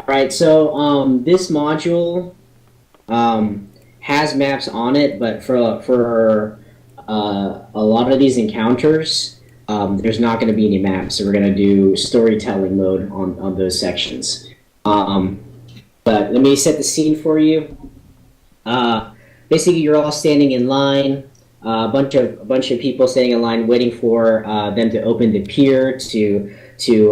Right. So this module has maps on it, but for a lot of these encounters, there's not going to be any maps. So we're going to do storytelling mode on those sections. But let me set the scene for you. Basically, you're all standing in line. A bunch of people standing in line, waiting for them to open the pier to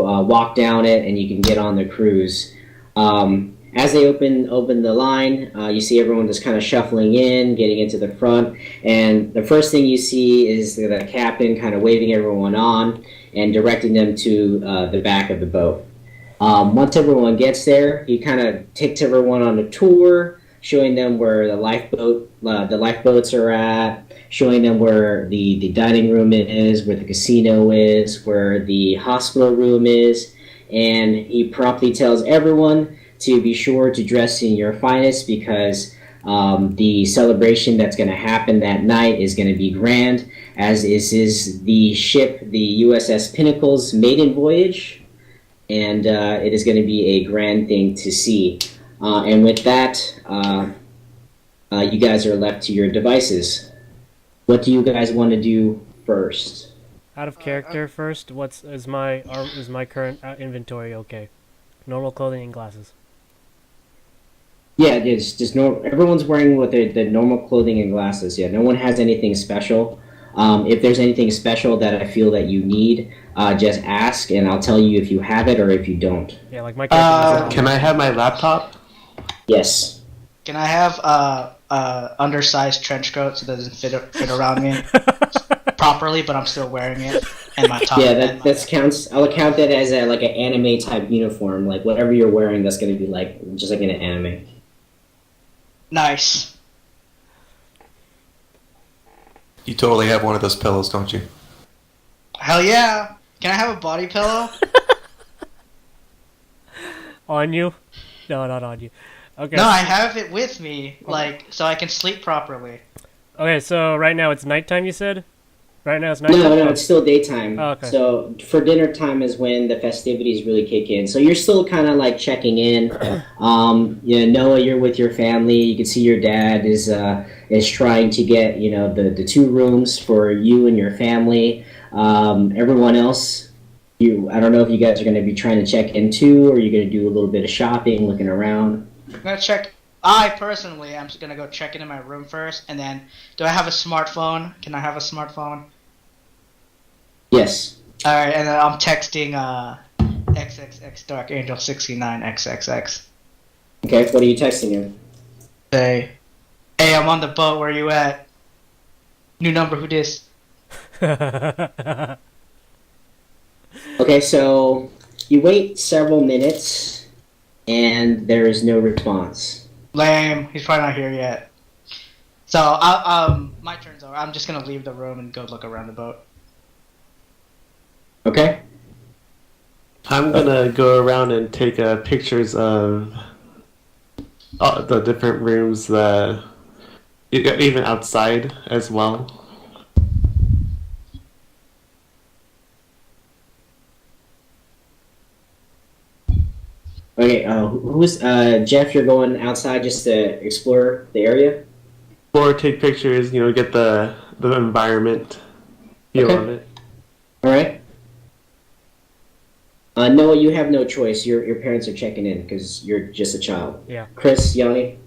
walk down it, and you can get on the cruise. As they open the line, you see everyone just kind of shuffling in, getting into the front, and the first thing you see is the captain kind of waving everyone on and directing them to the back of the boat. Once everyone gets there, he kind of takes everyone on a tour, showing them where the lifeboats are at, showing them where the dining room is, where the casino is, where the hospital room is, and he promptly tells everyone to be sure to dress in your finest because the celebration that's going to happen that night is going to be grand, as is the ship, the USS Pinnacle's maiden voyage, and it is going to be a grand thing to see. And with that, you guys are left to your devices. What do you guys want to do first? Out of character first. Is my current inventory okay? Normal clothing and glasses. Yeah, it's just normal. Everyone's wearing the normal clothing and glasses. Yeah, no one has anything special. If there's anything special that I feel that you need, just ask, and I'll tell you if you have it or if you don't. Yeah, like my character. Can I have my laptop? Yes. Can I have undersized trench coat so it doesn't fit around me properly, but I'm still wearing it, and my top. Yeah, that counts. I'll count that as an anime type uniform. Like whatever you're wearing, that's going to be just like in an anime. Nice. You totally have one of those pillows, don't you? Hell yeah! Can I have a body pillow? On you? No, not on you. Okay. No, I have it with me, so I can sleep properly. Okay, so right now it's nighttime, you said? Right now it's nighttime? No, it's still daytime. Oh, okay. So for dinner time is when the festivities really kick in. So you're still kind of like checking in. Noah, you're with your family. You can see your dad is trying to get the 2 rooms for you and your family. Everyone else, I don't know if you guys are going to be trying to check in too, or you're going to do a little bit of shopping, looking around. I'm gonna check. I personally, I'm just gonna go check into my room first, and then, do I have a smartphone? Can I have a smartphone? Yes. All right, and then I'm texting XXX Dark Angel 69 XXX. Okay, what are you texting him? Hey, I'm on the boat. Where you at? New number. Who dis? Okay, so you wait several minutes, and there is no response. Lame. He's probably not here yet. So, my turn's over. I'm just gonna leave the room and go look around the boat. Okay. I'm gonna go around and take pictures of the different rooms, even outside as well. Okay, who's Jeff? You're going outside just to explore the area? Or take pictures, get the environment feel of it. All right. Noah, you have no choice. Your parents are checking in because you're just a child. Yeah. Chris, Yanni?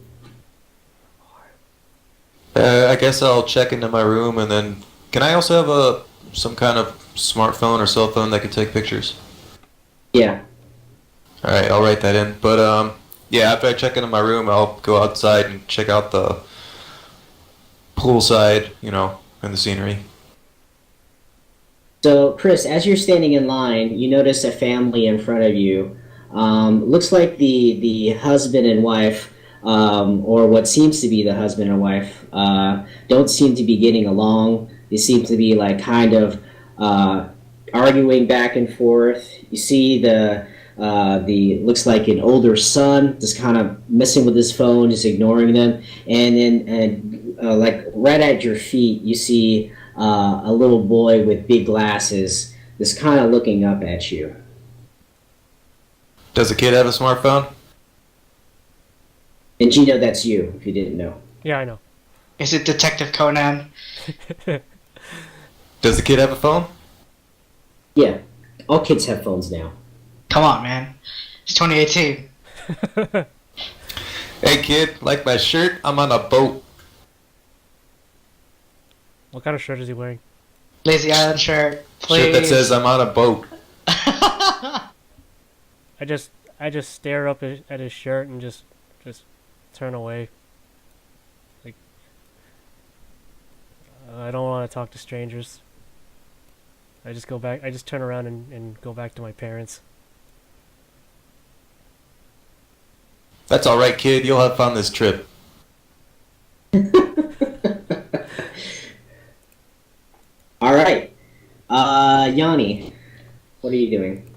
I guess I'll check into my room, and then can I also have some kind of smartphone or cell phone that can take pictures? Yeah. All right, I'll write that in. But yeah, after I check into my room, I'll go outside and check out the poolside, and the scenery. So, Chris, as you're standing in line, you notice a family in front of you. Looks like the husband and wife, or what seems to be the husband and wife, don't seem to be getting along. They seem to be kind of arguing back and forth. You see the looks like an older son just kind of messing with his phone, just ignoring them, and then right at your feet, you see a little boy with big glasses, just kind of looking up at you. Does the kid have a smartphone? And Gino, that's you, if you didn't know. Yeah, I know. Is it Detective Conan? Does the kid have a phone? Yeah, all kids have phones now. Come on, man. It's 2018. Hey kid, like my shirt? I'm on a boat. What kind of shirt is he wearing? Lazy Island shirt, please. Shirt that says I'm on a boat. I just stare up at his shirt and just turn away. Like I don't want to talk to strangers. I just go back. I just turn around and go back to my parents. That's alright, kid. You'll have fun this trip. All right, Yanni, what are you doing?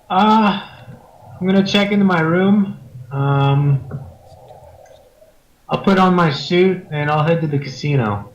I'm gonna check into my room. I'll put on my suit and I'll head to the casino.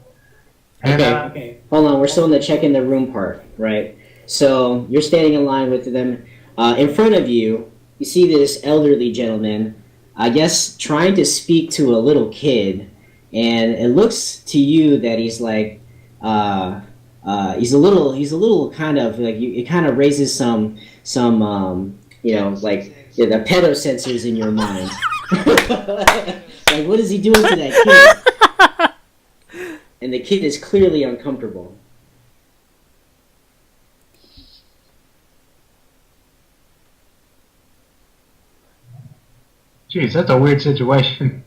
And, Okay, hold on. We're still in the check in the room part, right? So you're standing in line with them. In front of you, you see this elderly gentleman, I guess, trying to speak to a little kid, and it looks to you that he's like, he's a little kind of like it kind of raises some like the pedo sensors in your mind. Like, what is he doing to that kid? And the kid is clearly uncomfortable. Jeez, that's a weird situation.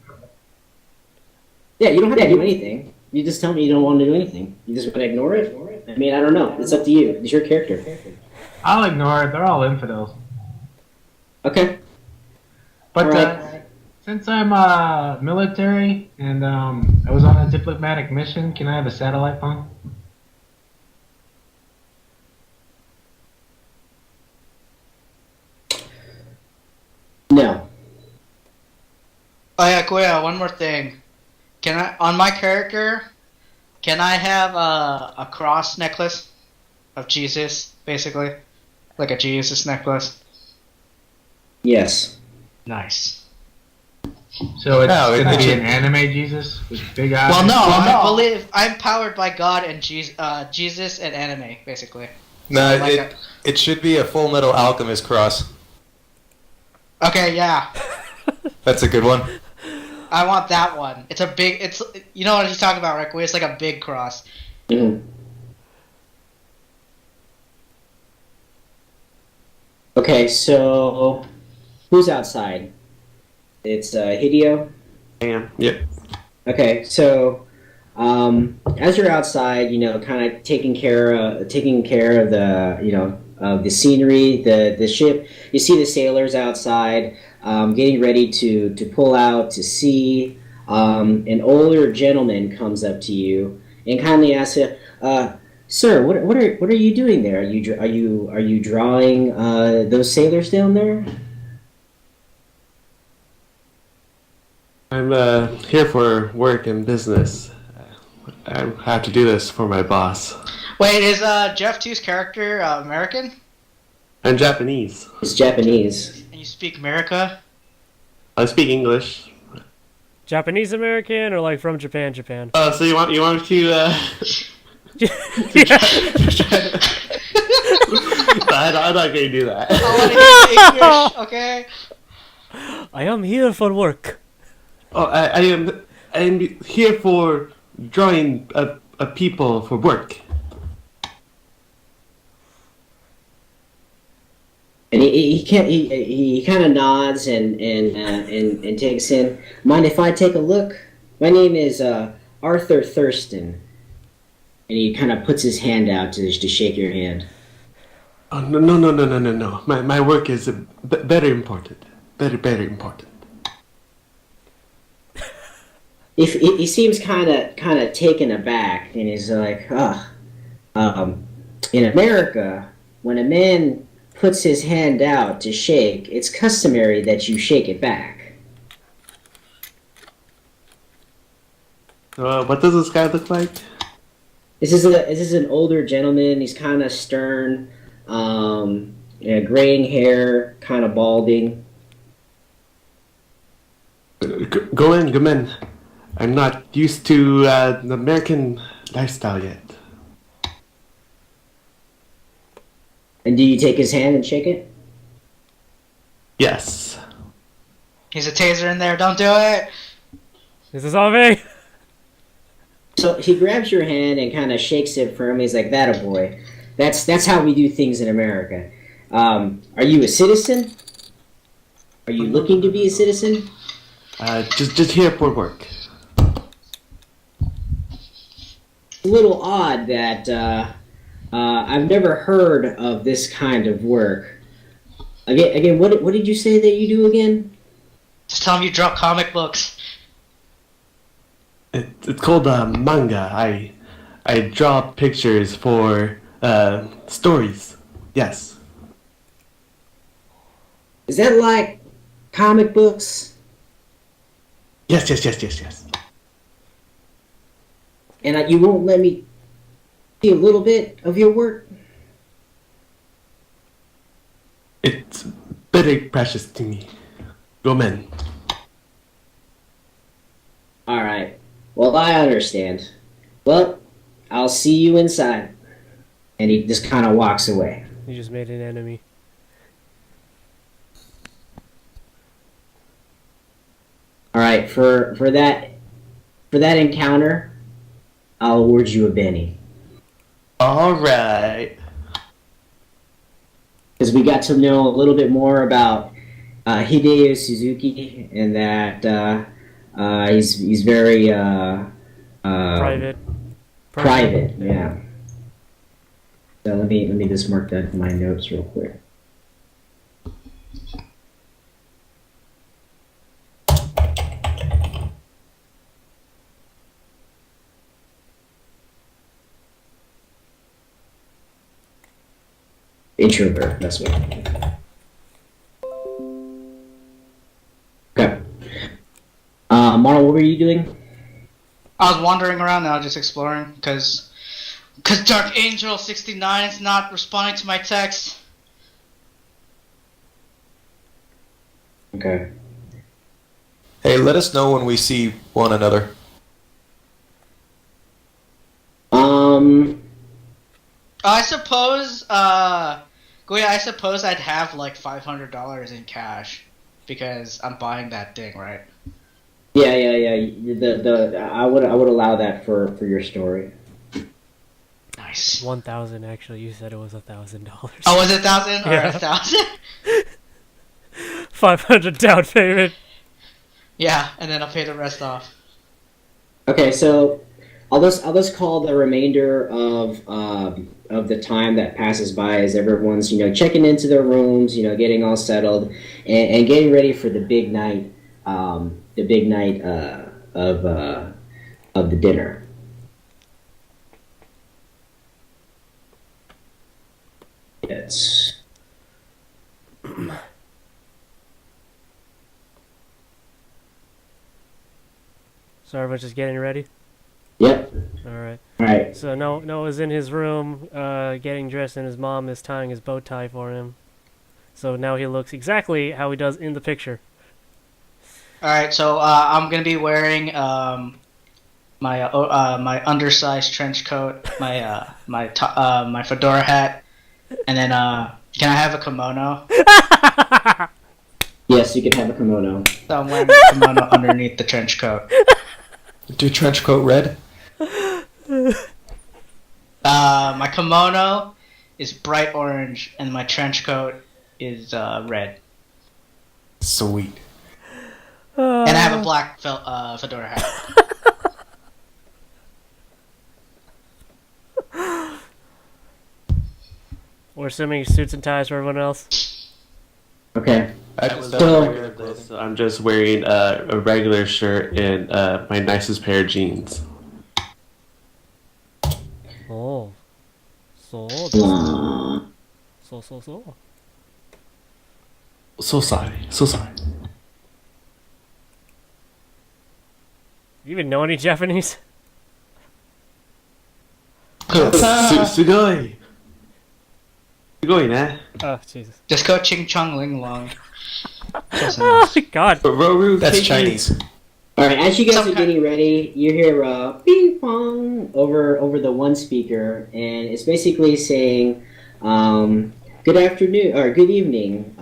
Yeah, you don't have to do anything. You just tell me you don't want to do anything. You just want to ignore it? I mean, I don't know. It's up to you. It's your character. I'll ignore it. They're all infidels. Okay. But Alright. since I'm military and I was on a diplomatic mission, can I have a satellite phone? No. Oh yeah, cool. Yeah, one more thing. Can I, on my character, can I have a cross necklace of Jesus, basically, like a Jesus necklace? Yes. Nice. So it's No, gonna it be should- an anime Jesus with big eyes. Well, no, I believe I'm powered by God and Jesus and anime, basically. No, Like it should be a Full Metal Alchemist cross. Okay, yeah, That's a good one. I want that one. It's a big. It's you know what he's talking about, right? It's like a big cross. Mhm. Okay, so who's outside? It's Hideo. I am. Yep. Okay, so as you're outside, kind of taking care of the of the scenery, the ship. You see the sailors outside, getting ready to pull out to sea. An older gentleman comes up to you and kindly asks you, "Sir, what are you doing there? Are you drawing those sailors down there?" I'm here for work and business. I have to do this for my boss. Wait, is Jeff 2's character American? I'm Japanese. It's Japanese. And you speak America? I speak English. Japanese American or like from Japan? Japan. So you want me to Yeah. I'm not gonna do that. I want to hear English, okay? I am here for work. Oh, I am here for drawing a people for work. And he kind of nods and takes in. Mind if I take a look? My name is Arthur Thurston. And he kind of puts his hand out to shake your hand. Oh no! My work is very important. Very important. If he seems kind of taken aback, and he's like, in America, when a man puts his hand out to shake, it's customary that you shake it back. What does this guy look like? This is an older gentleman. He's kind of stern, graying hair, kind of balding. Go in, come in. I'm not used to the American lifestyle yet. And do you take his hand and shake it? Yes. He's a taser in there. Don't do it. This is all me. So he grabs your hand and kind of shakes it firmly. He's like, "That a boy. That's how we do things in America." Are you a citizen? Are you looking to be a citizen? Just here for work. It's a little odd that I've never heard of this kind of work. Again, what did you say that you do again? Just tell him you draw comic books. It's called manga. I draw pictures for stories. Yes. Is that like comic books? Yes. And you won't let me see a little bit of your work? It's very precious to me. Go men. Alright. Well, I understand. Well, I'll see you inside. And he just kind of walks away. You just made an enemy. Alright, for that encounter, I'll award you a Benny. Alright. Because we got to know a little bit more about Hideo Suzuki, and that he's very Private. private, yeah. So let me just mark that in my notes real quick. Introvert, that's what. Okay. Marlon, what were you doing? I was wandering around and I was just exploring because Dark Angel 69 is not responding to my text. Okay. Hey, let us know when we see one another. I suppose, I suppose I'd have like $500 in cash because I'm buying that thing, right? Yeah. I would allow that for your story. Nice. 1,000 actually. You said it was $1,000. Oh, was it 1,000 or Yeah. 1,000? 500 down payment. Yeah, and then I'll pay the rest off. Okay, so I'll just call the remainder of the time that passes by as everyone's checking into their rooms, getting all settled, and getting ready for the big night of the dinner. It's So everyone's just getting ready? yep. Alright. All right. So Noah's in his room, getting dressed, and his mom is tying his bow tie for him. So now he looks exactly how he does in the picture. Alright, so I'm gonna be wearing my undersized trench coat, my fedora hat, and then can I have a kimono? Yes, you can have a kimono. So I'm wearing a kimono underneath the trench coat. Do trench coat red? My kimono is bright orange, and my trench coat is red. Sweet. And I have a black fedora hat. We're assuming suits and ties for everyone else. Okay. I I was just So- aware of this, so I'm just wearing a regular shirt and my nicest pair of jeans. Oh. So. Uh, So. So sorry. You even know any Japanese? Sugoi. Sugoi, ne? Oh, Jesus. Just go ching chong ling long. Close Oh enough. God. But Roru, That's can't you- Chinese. All right, as you guys Some are getting ready, you hear "ping pong" over the one speaker, and it's basically saying, "Good afternoon or good evening.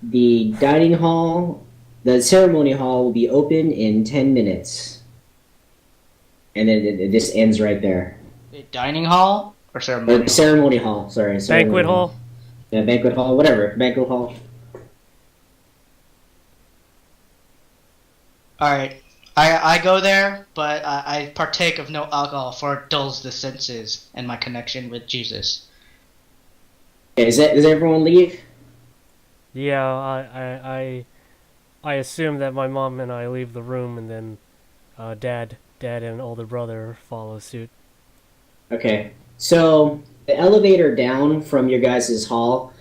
The dining hall, the ceremony hall will be open in 10 minutes." And then it just ends right there. A dining hall or ceremony? Ceremony hall, sorry. Ceremony Banquet hall. Yeah, banquet hall, whatever. Banquet hall. All right. I go there, but I partake of no alcohol, for it dulls the senses and my connection with Jesus. Okay, does everyone leave? Yeah, I assume that my mom and I leave the room, and then dad and older brother follow suit. Okay, so the elevator down from your guys' hall,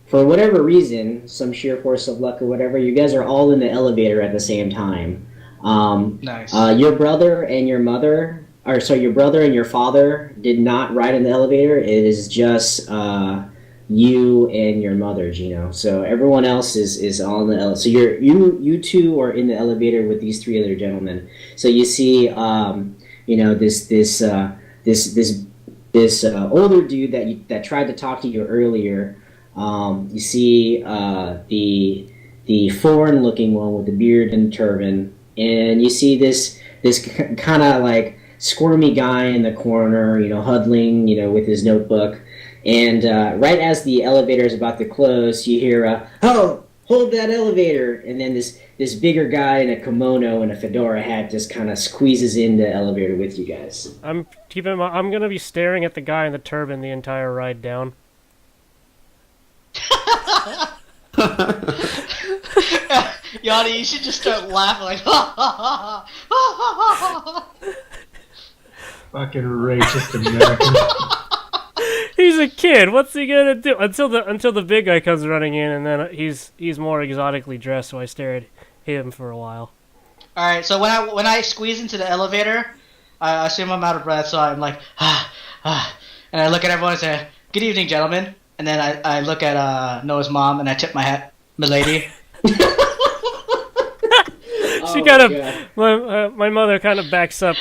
for whatever reason, some sheer force of luck or whatever, you guys are all in the elevator at the same time. Nice. Your brother and your mother, or sorry, your brother and your father did not ride in the elevator. It is just you and your mother, Gino. So everyone else is on the elevator. So you two are in the elevator with these three other gentlemen. So you see, this older dude that tried to talk to you earlier. You see the foreign-looking one with the beard and turban, and you see this kind of like squirmy guy in the corner, huddling, with his notebook. And right as the elevator is about to close, you hear, "Oh, hold that elevator!" And then this bigger guy in a kimono and a fedora hat just kind of squeezes in the elevator with you guys. I'm gonna be staring at the guy in the turban the entire ride down. Yanni, you should just start laughing like, ha ha ha ha ha ha. Fucking racist American. He's a kid. What's he gonna do until the big guy comes running in, and then he's more exotically dressed. So I stare at him for a while. All right, so when I squeeze into the elevator, I assume I'm out of breath, so I'm like, and I look at everyone and say, "Good evening, gentlemen." And then I look at Noah's mom and I tip my hat, milady. She Oh kind my of God. my mother kind of backs up,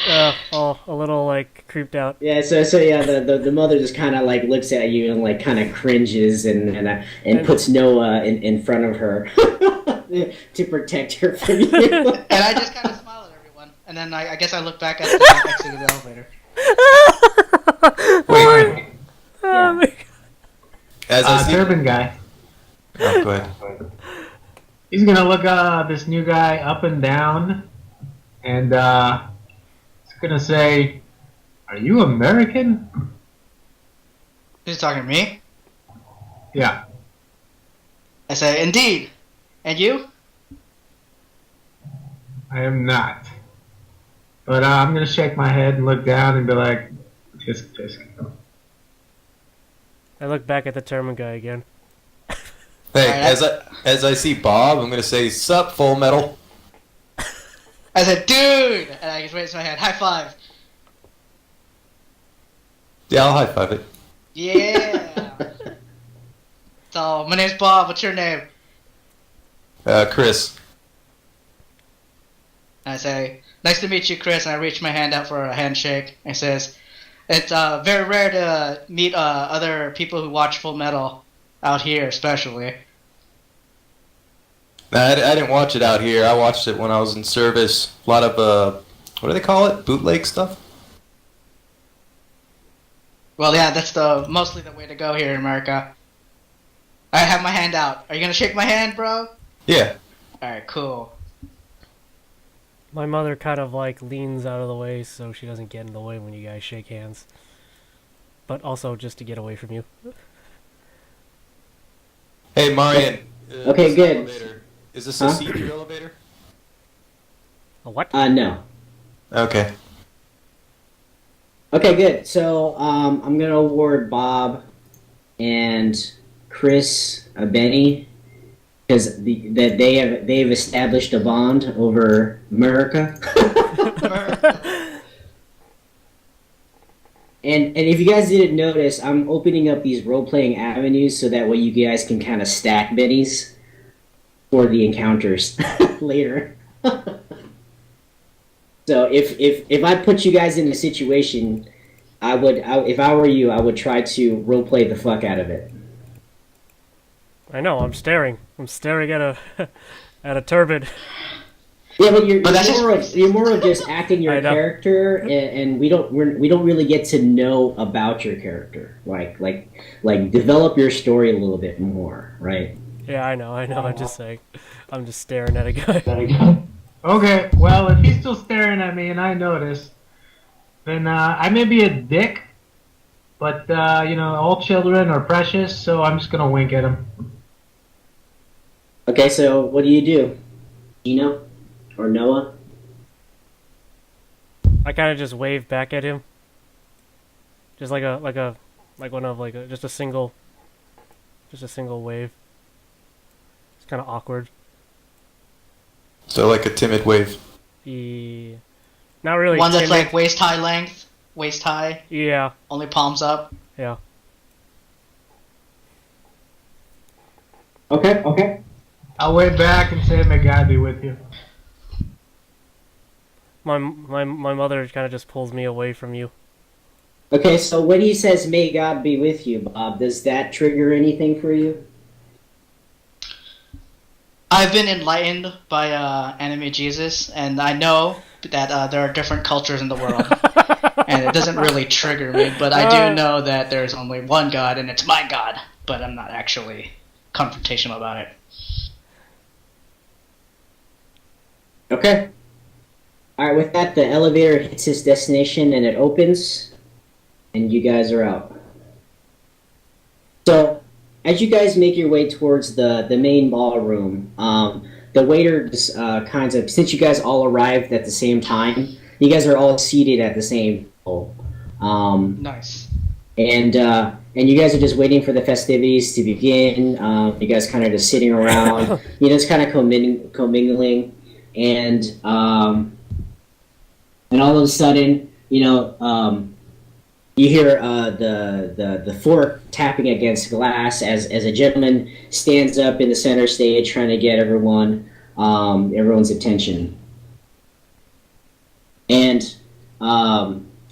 all a little like creeped out. Yeah, so yeah, the mother just kind of like looks at you and like kind of cringes and puts Noah in front of her to protect her from you. And I just kind of smile at everyone. And then I guess I look back at the exit of the elevator. Wait, Oh, my God. As I see, turban guy. oh, go ahead. He's gonna look this new guy up and down, and he's gonna say, "Are you American?" Who's talking to me? Yeah. I say, "Indeed." And you? I am not. But I'm gonna shake my head and look down and be like, "Tisk tisk." I look back at the turban guy again. Hey, Alright, as I see Bob, I'm gonna say, "Sup, Full Metal." I said, "Dude!" And I just raise my hand. High five. Yeah, I'll high five it. Yeah. So, my name's Bob. What's your name? Chris. And I say, "Nice to meet you, Chris." And I reach my hand out for a handshake. And he says, "It's very rare to meet other people who watch Full Metal out here, especially." Nah, I didn't watch it out here. I watched it when I was in service. A lot of what do they call it? Bootleg stuff. Well, yeah, that's mostly the way to go here in America. I have my hand out. Are you gonna shake my hand, bro? Yeah. All right, cool. My mother kind of like leans out of the way so she doesn't get in the way when you guys shake hands. But also just to get away from you. Hey, Marian. Okay, this good. Elevator, is this Huh? a see-through elevator? A what? No. Okay. Okay, good. So I'm gonna award Bob and Chris a Benny because that they've established a bond over America. And if you guys didn't notice, I'm opening up these role playing avenues so that way you guys can kind of stack minis for the encounters later. So if I put you guys in a situation, if I were you, I would try to role play the fuck out of it. I know. I'm staring. I'm staring at a at a turbid. Yeah, but you're more of just acting I your know. character, and we don't really get to know about your character. Like develop your story a little bit more, right? Yeah, I know. I'm just saying. I'm just staring at a guy. Okay, well, if he's still staring at me and I notice, then I may be a dick, but, all children are precious, so I'm just gonna wink at him. Okay, so what do? Gino or Noah? I kind of just wave back at him. Just like just a single wave. It's kind of awkward. So like a timid wave. Not really. One that's timid. like waist high length, waist high, Yeah, only palms up. yeah. Okay. I'll wave back and say, may God be with you. My mother kind of just pulls me away from you. Okay, so when he says "May God be with you," Bob, does that trigger anything for you? I've been enlightened by Anime Jesus, and I know that there are different cultures in the world, and it doesn't really trigger me. But I do know that there's only one God, and it's my God. But I'm not actually confrontational about it. Okay. All right. With that, the elevator hits its destination and it opens, and you guys are out. So, as you guys make your way towards the main ballroom, the waiter just since you guys all arrived at the same time, you guys are all seated at the same table. Nice. And you guys are just waiting for the festivities to begin. You guys kind of just sitting around, just kind of commingling, and all of a sudden, you hear the fork tapping against glass as a gentleman stands up in the center stage trying to get everyone's attention. And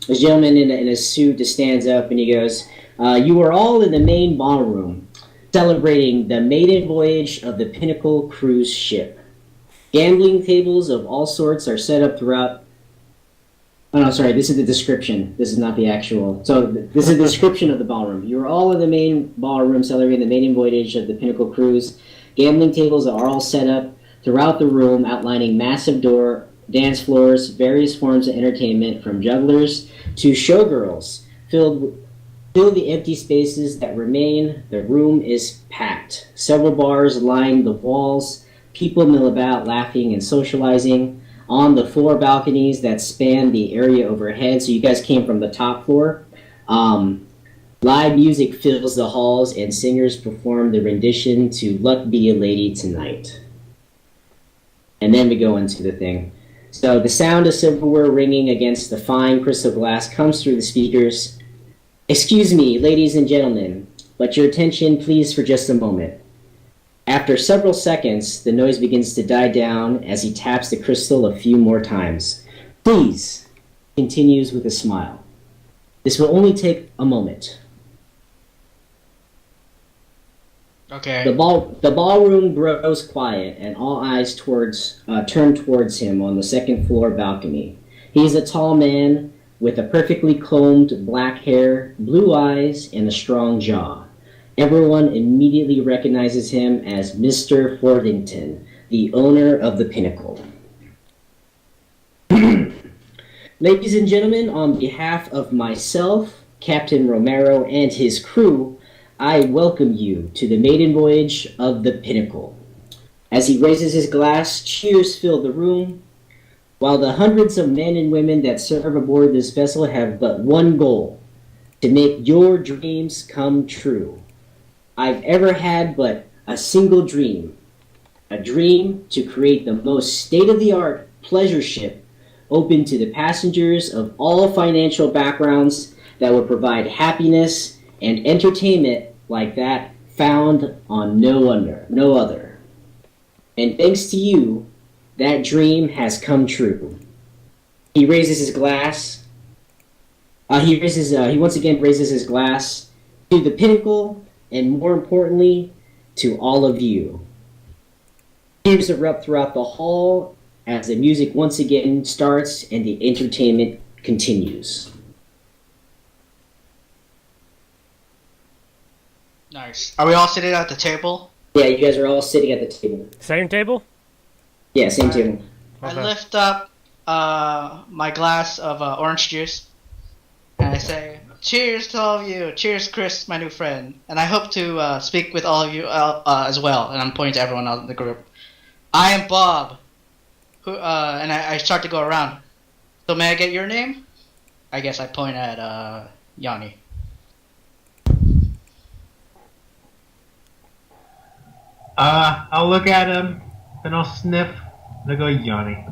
this gentleman in a suit just stands up and he goes, "You are all in the main ballroom, celebrating the maiden voyage of the Pinnacle cruise ship. Gambling tables of all sorts are set up throughout." Oh no, sorry, this is the description. This is not the actual. So this is the description of the ballroom. You're all in the main ballroom celebrating the maiden voyage of the Pinnacle cruise. Gambling tables are all set up throughout the room, outlining massive dance floors, various forms of entertainment, from jugglers to showgirls. Fill the empty spaces that remain. The room is packed. Several bars line the walls. People mill about, laughing and socializing. On the 4 balconies that span the area overhead, so you guys came from the top floor, live music fills the halls and singers perform the rendition to "Luck Be a Lady Tonight." And then we go into the thing. So the sound of silverware ringing against the fine crystal glass comes through the speakers. "Excuse me, ladies and gentlemen, but your attention please for just a moment." After several seconds, the noise begins to die down as he taps the crystal a few more times. "Please," continues with a smile. "This will only take a moment." Okay. The ballroom grows quiet, and all eyes turn towards him on the second floor balcony. He is a tall man with a perfectly combed black hair, blue eyes, and a strong jaw. Everyone immediately recognizes him as Mr. Fordington, the owner of the Pinnacle. Ladies and gentlemen, on behalf of myself, Captain Romero, and his crew, I welcome you to the maiden voyage of the Pinnacle. As he raises his glass, cheers fill the room. While the hundreds of men and women that serve aboard this vessel have but one goal: to make your dreams come true. I've ever had but a single dream. A dream to create the most state-of-the-art pleasure ship open to the passengers of all financial backgrounds that would provide happiness and entertainment like that found on no other. And thanks to you, that dream has come true. He raises his glass. He once again raises his glass to the pinnacle, and more importantly, to all of you. Cheers erupt throughout the hall as the music once again starts and the entertainment continues. Nice. Are we all sitting at the table? Yeah, you guys are all sitting at the table. Same table? Yeah, same table. Okay. I lift up my glass of orange juice, and I say, "Cheers to all of you. Cheers, Chris, my new friend. And I hope to speak with all of you as well." And I'm pointing to everyone else in the group. I am Bob. And I start to go around. So may I get your name? I guess I point at Yanni. I'll look at him, then I'll sniff, and I'll go, Yanni.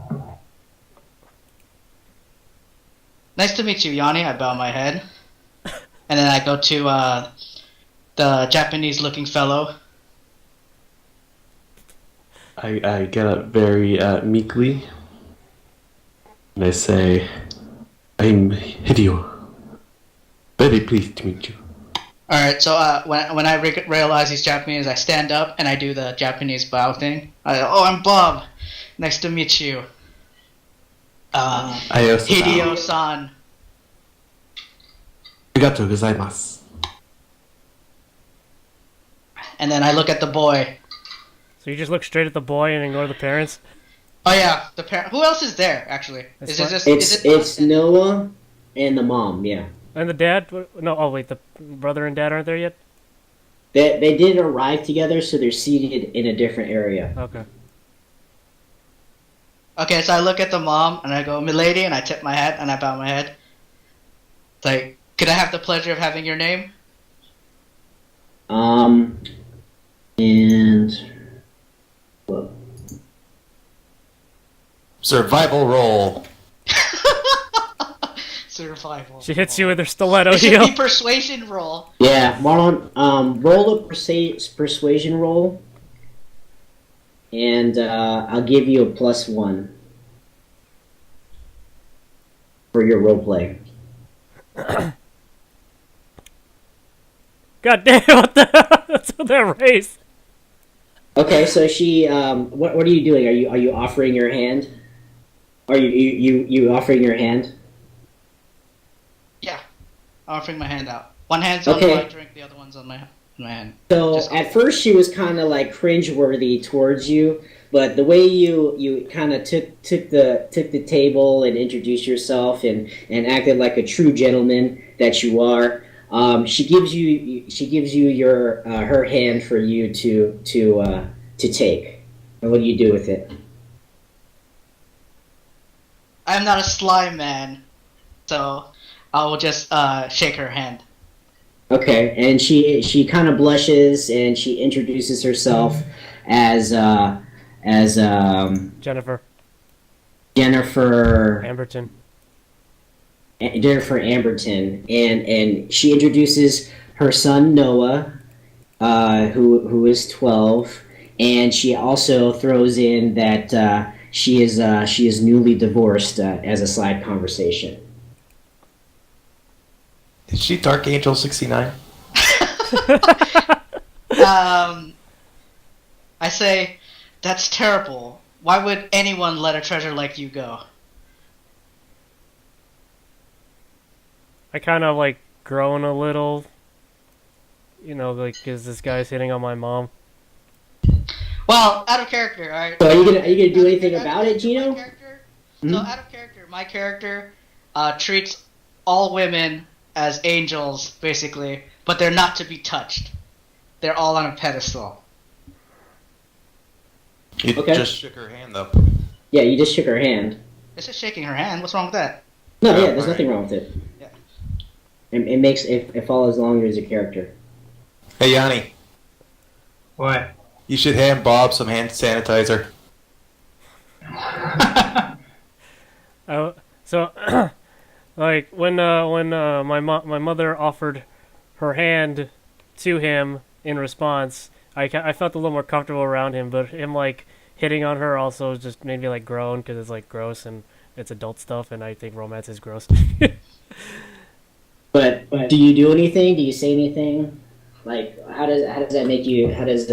Nice to meet you, Yanni. I bow my head. And then I go to the Japanese-looking fellow. I get up very meekly, and I say, "I'm Hideo. Very pleased to meet you." Alright, so when I realize he's Japanese, I stand up and I do the Japanese bow thing. I'm Bob. Nice to meet you. Hideo-san. Arigatou gozaimasu. And then I look at the boy. So you just look straight at the boy and ignore the parents? Oh yeah, the parent. Who else is there, actually? It's Noah and the mom, yeah. And the dad? No, oh wait, the brother and dad aren't there yet? They didn't arrive together, so they're seated in a different area. Okay. Okay, so I look at the mom and I go, "Milady," and I tip my hat and I bow my head. It's like, could I have the pleasure of having your name? And well, Survival roll. Survival. She hits you with her stiletto It should heel. be persuasion roll. yeah, Marlon, roll a persuasion roll, and I'll give you a +1 for your roleplay. God damn, what the hell? That's what that race. Okay, so she, what are you doing? Are you offering your hand? Are you offering your hand? Yeah, I'm offering my hand out. One hand's on Okay. my drink, the other one's on my hand. So Just- at first she was kind of like cringeworthy towards you, but the way you kind of took the table and introduced yourself and acted like a true gentleman that you are, she gives you your her hand for you to take. And what do you do with it? I'm not a sly man, so I will just shake her hand. Okay, and she kind of blushes and she introduces herself as Jennifer Jennifer Amberton. Amberton, and she introduces her son Noah, who is 12, and she also throws in that she is newly divorced as a side conversation. Is she Dark Angel 69? I say, that's terrible. Why would anyone let a treasure like you go? I kind of like groan a little. You know, like, because this guy's hitting on my mom. Well, out of character, alright? So are you gonna do anything about it, Gino? So out of character, my character treats all women as angels, basically, but they're not to be touched. They're all on a pedestal. You Okay. just shook her hand, though. Yeah, you just shook her hand. It's just shaking her hand. What's wrong with that? No, Oh, yeah, there's alright. nothing wrong with it. Yeah. It follows along as a character. Hey, Yanni. What? You should hand Bob some hand sanitizer. So Like when my mother offered her hand to him in response, I felt a little more comfortable around him. But him like hitting on her also just made me like groan because it's like gross and it's adult stuff, and I think romance is gross. But do you do anything? Do you say anything? Like how does that make you? How does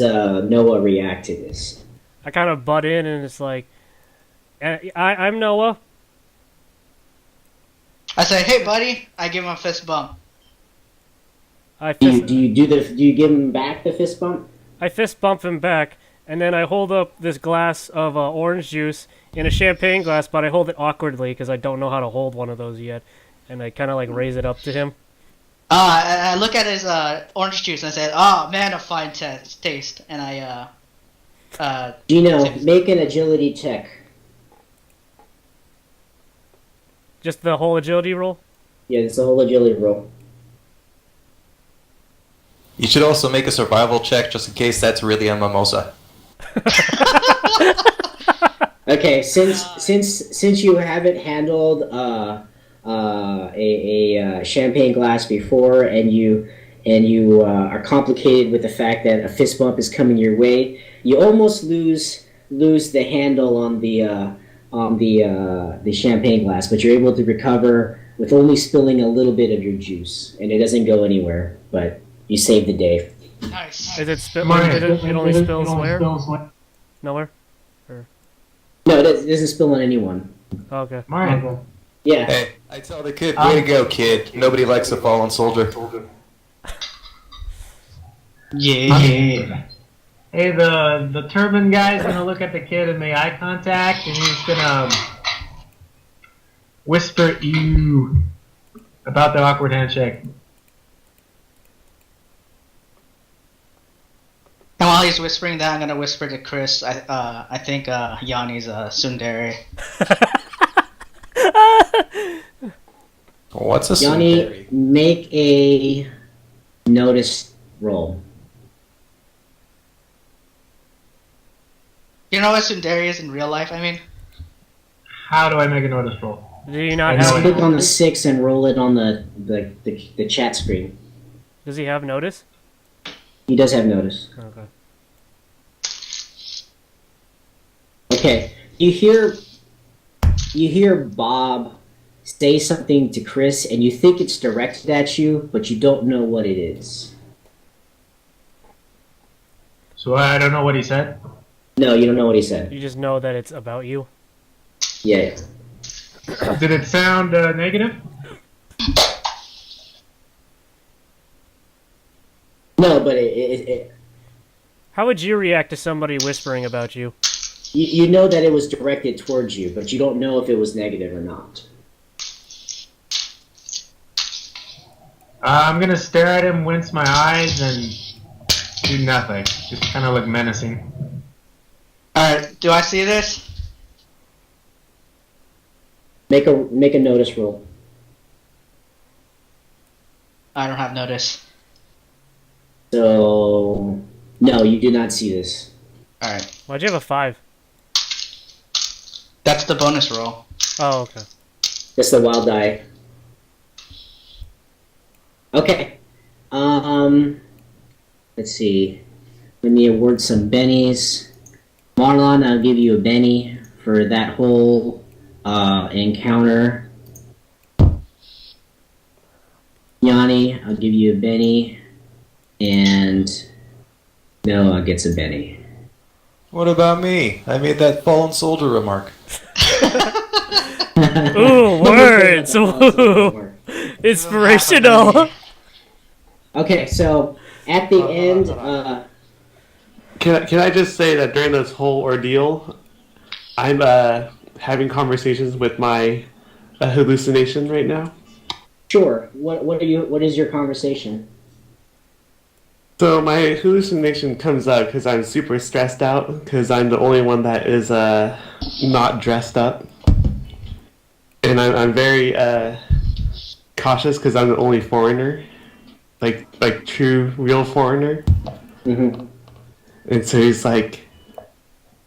Noah react to this? I kind of butt in and it's like, I'm Noah. I say, hey, buddy. I give him a fist bump. I Do fist, do you give him back the fist bump? I fist bump him back, and then I hold up this glass of orange juice in a champagne glass, but I hold it awkwardly because I don't know how to hold one of those yet, and I kind of like raise it up to him. I look at his orange juice and I say, oh, man, a fine taste. And I, Gino, make an agility check. Just the whole agility roll. Yeah, it's a whole agility roll. You should also make a survival check just in case that's really a mimosa. Okay, since you haven't handled a champagne glass before, and you are complicated with the fact that a fist bump is coming your way, you almost lose the handle on the champagne glass, but you're able to recover with only spilling a little bit of your juice, and it doesn't go anywhere. But you save the day. nice. Is it spill? Mario, It only spills where? Nowhere. No, it doesn't spill on anyone. Oh, okay. Mario. Yeah. Hey, I tell the kid, way to go, kid. Nobody likes a fallen soldier. Yeah. Hey, the turban guy's gonna look at the kid and make eye contact, and he's gonna whisper "ew" about the awkward handshake. And while he's whispering that, I'm gonna whisper to Chris. I think Yanni's a tsundere. What's a Yanni, tsundere? make a notice roll. You know what tsundere is in real life? I mean, How do I make a notice roll? Do you not I Just know have? it. click on the 6 and roll it on the chat screen. Does he have notice? He does have notice. Okay. Okay, you hear Bob say something to Chris, and you think it's directed at you, but you don't know what it is. So I don't know what he said. No, you don't know what he said. You just know that it's about you. Yeah. Did it sound negative? No, but it How would you react to somebody whispering about you? you know that it was directed towards you, but you don't know if it was negative or not. I'm gonna stare at him, wince my eyes, and do nothing. Just kind of look menacing. alright, do I see this? Make a notice roll. I don't have notice. So no, you do not see this. Alright, Why'd you have a 5? that's the bonus roll. Oh, okay. That's the wild die. Okay. Let's see. Let me award some bennies. Marlon, I'll give you a benny for that whole encounter. Yanni, I'll give you a benny. And Noah gets a benny. What about me? I made that fallen soldier remark. Ooh, words! Ooh, inspirational! Okay, so at the end, Can I just say that during this whole ordeal, I'm having conversations with my hallucination right now. sure. What is your conversation? So my hallucination comes up because I'm super stressed out because I'm the only one that is not dressed up, and I'm very cautious because I'm the only foreigner, like true real foreigner. Mm-hmm. And so he's like,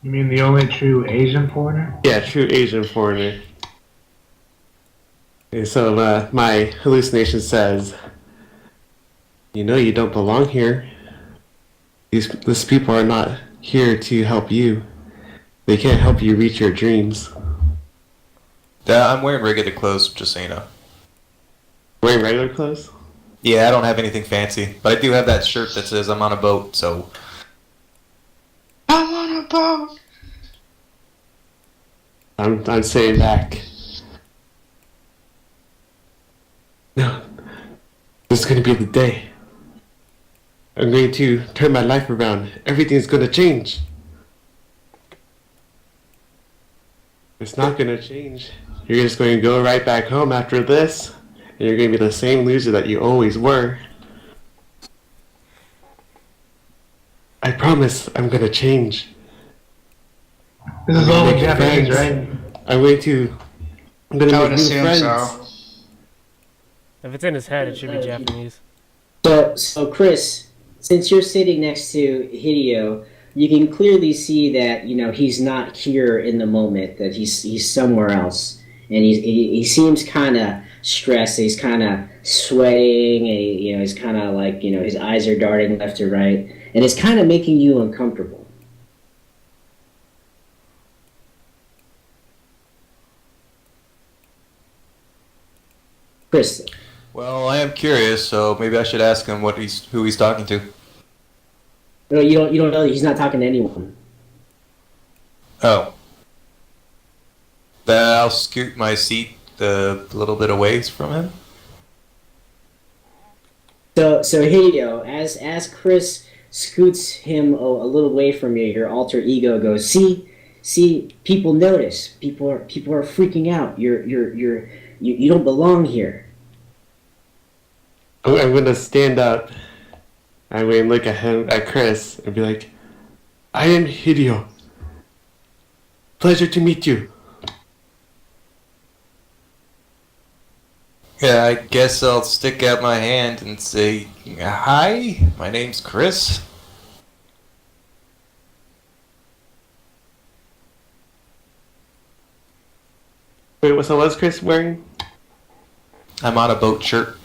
You mean the only true Asian foreigner? yeah, true Asian foreigner. And so my hallucination says, you know you don't belong here. These people are not here to help you. They can't help you reach your dreams. Yeah, I'm wearing regular clothes, just so you know. Wearing regular clothes? Yeah, I don't have anything fancy, but I do have that shirt that says I'm on a boat, so... I'm on a boat. I'm saying back. No. This is going to be the day. I'm going to turn my life around. Everything's going to change. It's not going to change. You're just going to go right back home after this, and you're going to be the same loser that you always were. I promise I'm going to change. This is all in Make Japanese, friends. right? I'm going to I make would new assume friends. so. If it's in his head, it should be Japanese. So Chris, since you're sitting next to Hideo, you can clearly see that he's not here in the moment. That he's somewhere else, and he seems kind of stressed. He's kind of sweating. And he's kind of like his eyes are darting left to right, and it's kind of making you uncomfortable. Chris. Well, I am curious, so maybe I should ask him who he's talking to. No, you don't know. He's not talking to anyone. Oh. Then I'll scoot my seat a little bit away from him. So Hideo, as Chris scoots him a little away from you, your alter ego goes, see, people notice. People are freaking out. You don't belong here. I'm going to stand up. I'm going to look at Chris, and be like, I am Hideo. Pleasure to meet you. Yeah, I guess I'll stick out my hand and say, hi, my name's Chris. Wait, so what's Chris wearing? I'm on a boat shirt.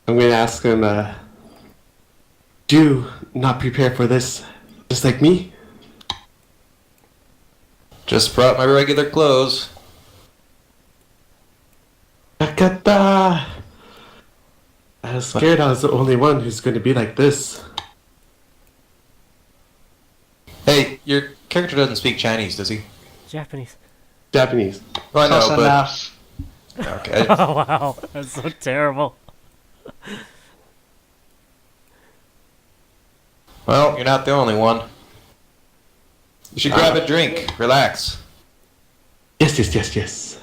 I'm going to ask him, do not prepare for this, just like me? Just brought my regular clothes. Nakata! I was scared I was the only one who's going to be like this. Hey, your character doesn't speak Chinese, does he? Japanese. Japanese. Well, I know, Close but... enough. Okay. Oh wow, that's so terrible. Well, you're not the only one. You should grab a drink. Relax. Yes.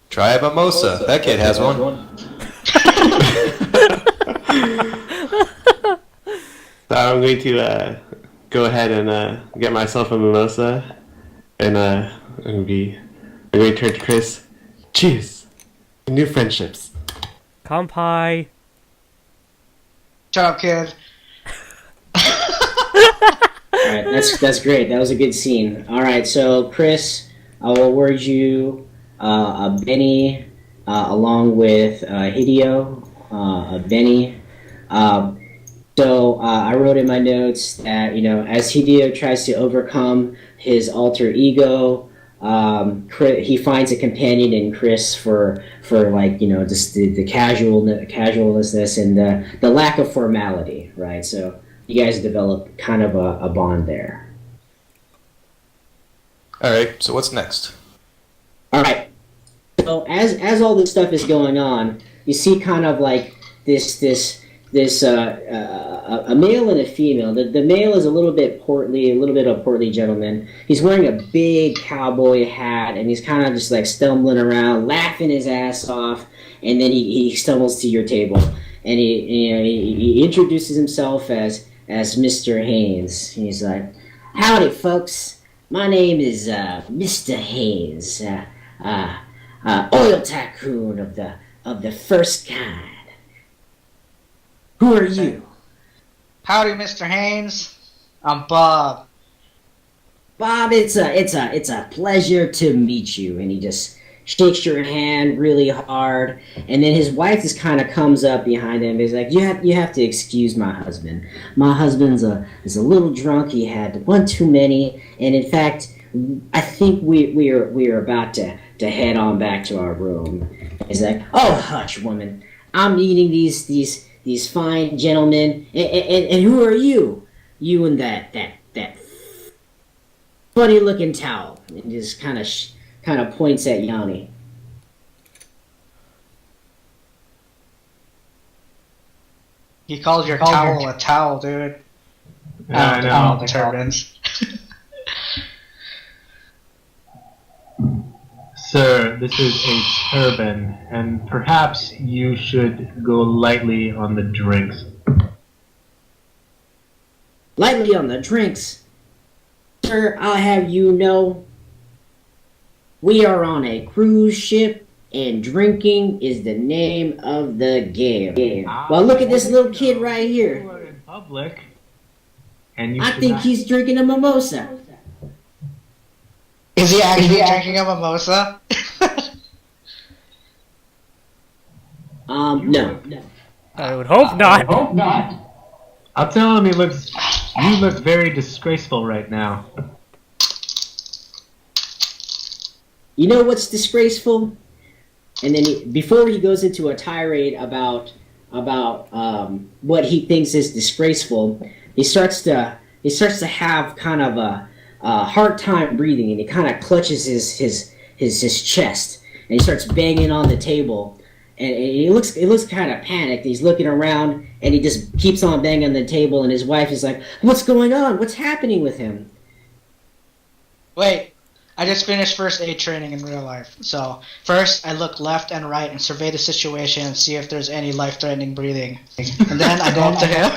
Try a mimosa. That kid has one. So I'm going to go ahead and get myself a mimosa, and I'm going to turn to Chris. Cheers! New friendships. Kampai. Shut up, kid. All right, that's great. That was a good scene. All right, so Chris, I will award you a Benny along with Hideo, a Benny. So I wrote in my notes that as Hideo tries to overcome his alter ego, he finds a companion in Chris for just the casualness and the lack of formality, right? So you guys develop kind of a bond there. Alright, so what's next? All right. So as all this stuff is going on, you see kind of like this a male and a female. The male is a little bit of a portly gentleman. He's wearing a big cowboy hat, and he's kind of just like stumbling around, laughing his ass off, and then he stumbles to your table, and he introduces himself as Mr. Haynes. He's like, "Howdy, folks. My name is Mr. Haynes, oil tycoon of the first kind. Who are you?" Howdy, Mr. Haynes. I'm Bob. Bob, it's a pleasure to meet you. And he just shakes your hand really hard. And then his wife just kind of comes up behind him. He's like, you have to excuse my husband. My husband's is a little drunk. He had one too many. And in fact, I think we are about to head on back to our room. He's like, oh, hush, woman. I'm meeting these fine gentlemen. And who are you? You and that funny looking towel. And just kind of points at Yanni. He called your towel a towel, dude. Yeah, I know. Turbans. Sir, this is a turban, and perhaps you should go lightly on the drinks. Lightly on the drinks. Sir, I'll have you know, we are on a cruise ship, and drinking is the name of the game. Well, look at this little kid right You here. are in public, and you I should think not- he's drinking a mimosa. Is he actually drinking a mimosa? No. I would hope not. I'll tell him you look very disgraceful right now. You know what's disgraceful? And then before he goes into a tirade about what he thinks is disgraceful, he starts to have kind of a hard time breathing, and he kind of clutches his chest, and he starts banging on the table, and he looks kind of panicked. He's looking around, and he just keeps on banging on the table, and his wife is like, "What's going on? What's happening with him?" Wait, I just finished first aid training in real life. So first, I look left and right and survey the situation and see if there's any life-threatening breathing. And then I go up to him,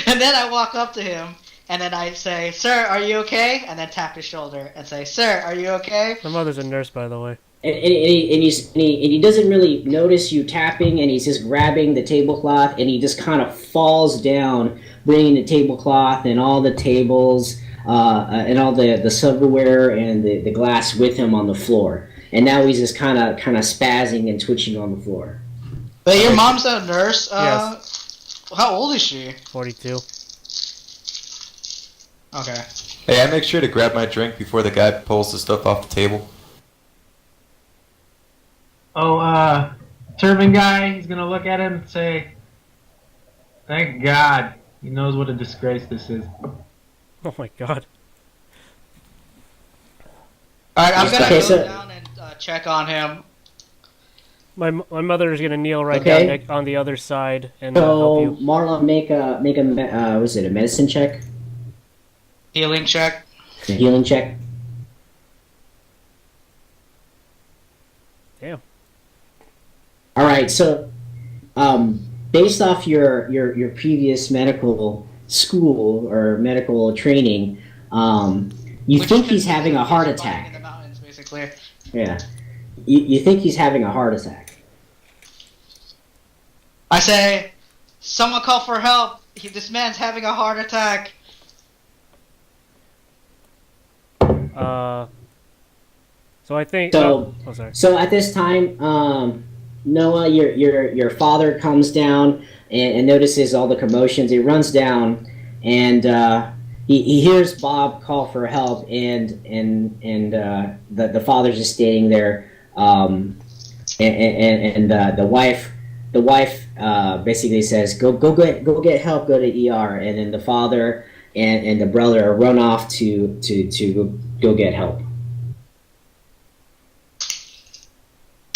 and then I walk up to him, and then I say, "Sir, are you okay?" And then tap his shoulder and say, "Sir, are you okay?" My mother's a nurse, by the way. And he doesn't really notice you tapping, and he's just grabbing the tablecloth, and he just kind of falls down, bringing the tablecloth and all the tables and all the silverware and the glass with him on the floor. And now he's just kind of spazzing and twitching on the floor. But your mom's a nurse. Yes. How old is she? 42. Okay. Hey, I make sure to grab my drink before the guy pulls the stuff off the table. Oh, turban guy, he's gonna look at him and say, "Thank God, he knows what a disgrace this is." Oh my god. Alright, I'm gonna Okay, go so- down and check on him. My mother is gonna kneel right Okay. down on the other side and So help you. Marlon, make a was it a medicine check, Healing check. a healing check? Damn. All right, so based off your previous medical school or medical training, you Which think is he's having a heart fighting in attack. the mountains, basically. Yeah, you think he's having a heart attack. I say, someone call for help. This man's having a heart attack. So I think. So- oh, sorry. So at this time, Noah, your father comes down and notices all the commotions. He runs down and he hears Bob call for help, and the father's just standing there, and the wife basically says go get help, go to ER, and then the father and the brother run off to go get help.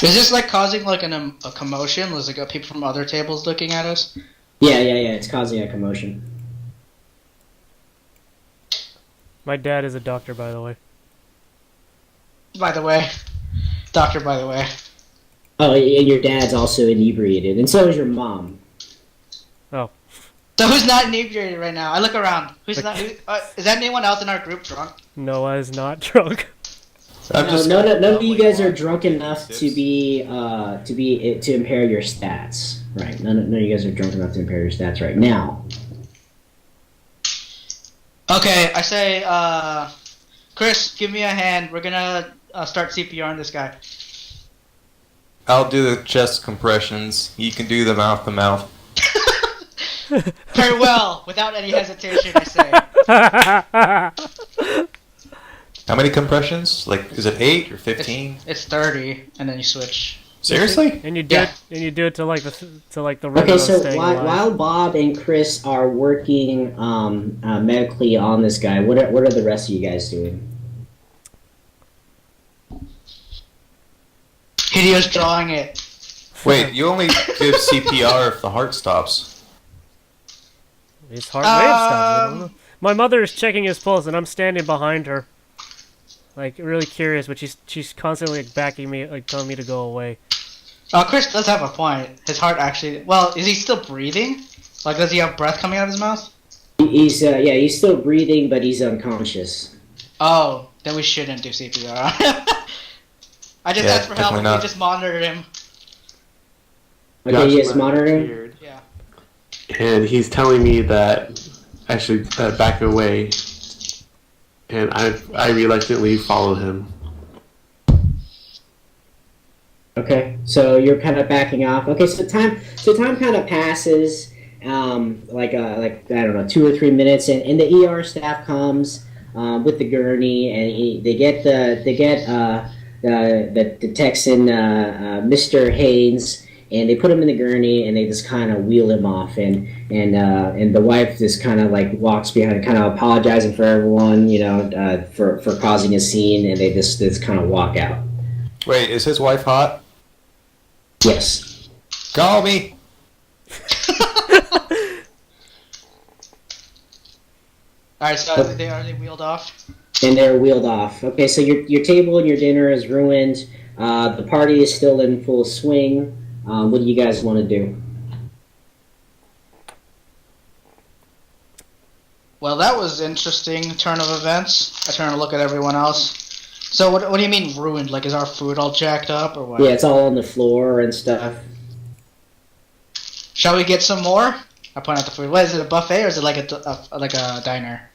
Is this like causing like a commotion? Was like people from other tables looking at us? Yeah. It's causing a commotion. My dad is a doctor, by the way. By the way, doctor. By the way, Oh, and your dad's also inebriated, and so is your mom. Oh. so who's not inebriated right now? I look around. Who's not? Is anyone else in our group drunk? Noah is not drunk. None of you guys are drunk enough to impair your stats. Right. None of you guys are drunk enough to impair your stats right now. Okay, I say, Chris, give me a hand. We're gonna start CPR on this guy. I'll do the chest compressions. You can do the mouth to mouth. Very well, without any hesitation, I say. How many compressions? Like, is it 8 or 15? It's 30, and then you switch. Seriously? And you do Yeah. it. And you do it to like the Okay, rhythm of so staying while, alive. while Bob and Chris are working medically on this guy, what are the rest of you guys doing? Hideo's drawing it. Wait, you only give CPR if the heart stops. His heart may have stopped. I don't know. My mother is checking his pulse, and I'm standing behind her, like really curious. But she's constantly like backing me, like telling me to go away. Chris does have a point. His heart actually. Well, is he still breathing? Like, does he have breath coming out of his mouth? He's he's still breathing, but he's unconscious. Oh, then we shouldn't do CPR. I just Yeah, asked for help. definitely And not. we just monitored him. Okay, you guys Joshua monitoring? appeared, Yeah. and he's telling me that I should back away, and I reluctantly follow him. Okay, so you're kind of backing off. Okay, so time kind of passes, like I don't know, 2 or 3 minutes, and the ER staff comes with the gurney, and they get the Texan Mr. Haynes, and they put him in the gurney, and they just kind of wheel him off, and the wife just kind of like walks behind, kind of apologizing for everyone, for causing a scene, and they just kind of walk out. Wait, is his wife hot? Yes. Call me! Alright, so are they wheeled off? And they're wheeled off. Okay, so your table and your dinner is ruined. The party is still in full swing. What do you guys want to do? Well, that was interesting turn of events. I turn to look at everyone else. So what do you mean ruined? Like, is our food all jacked up or what? Yeah, it's all on the floor and stuff. Shall we get some more? I point out the food. What is it, a buffet or is it like a diner?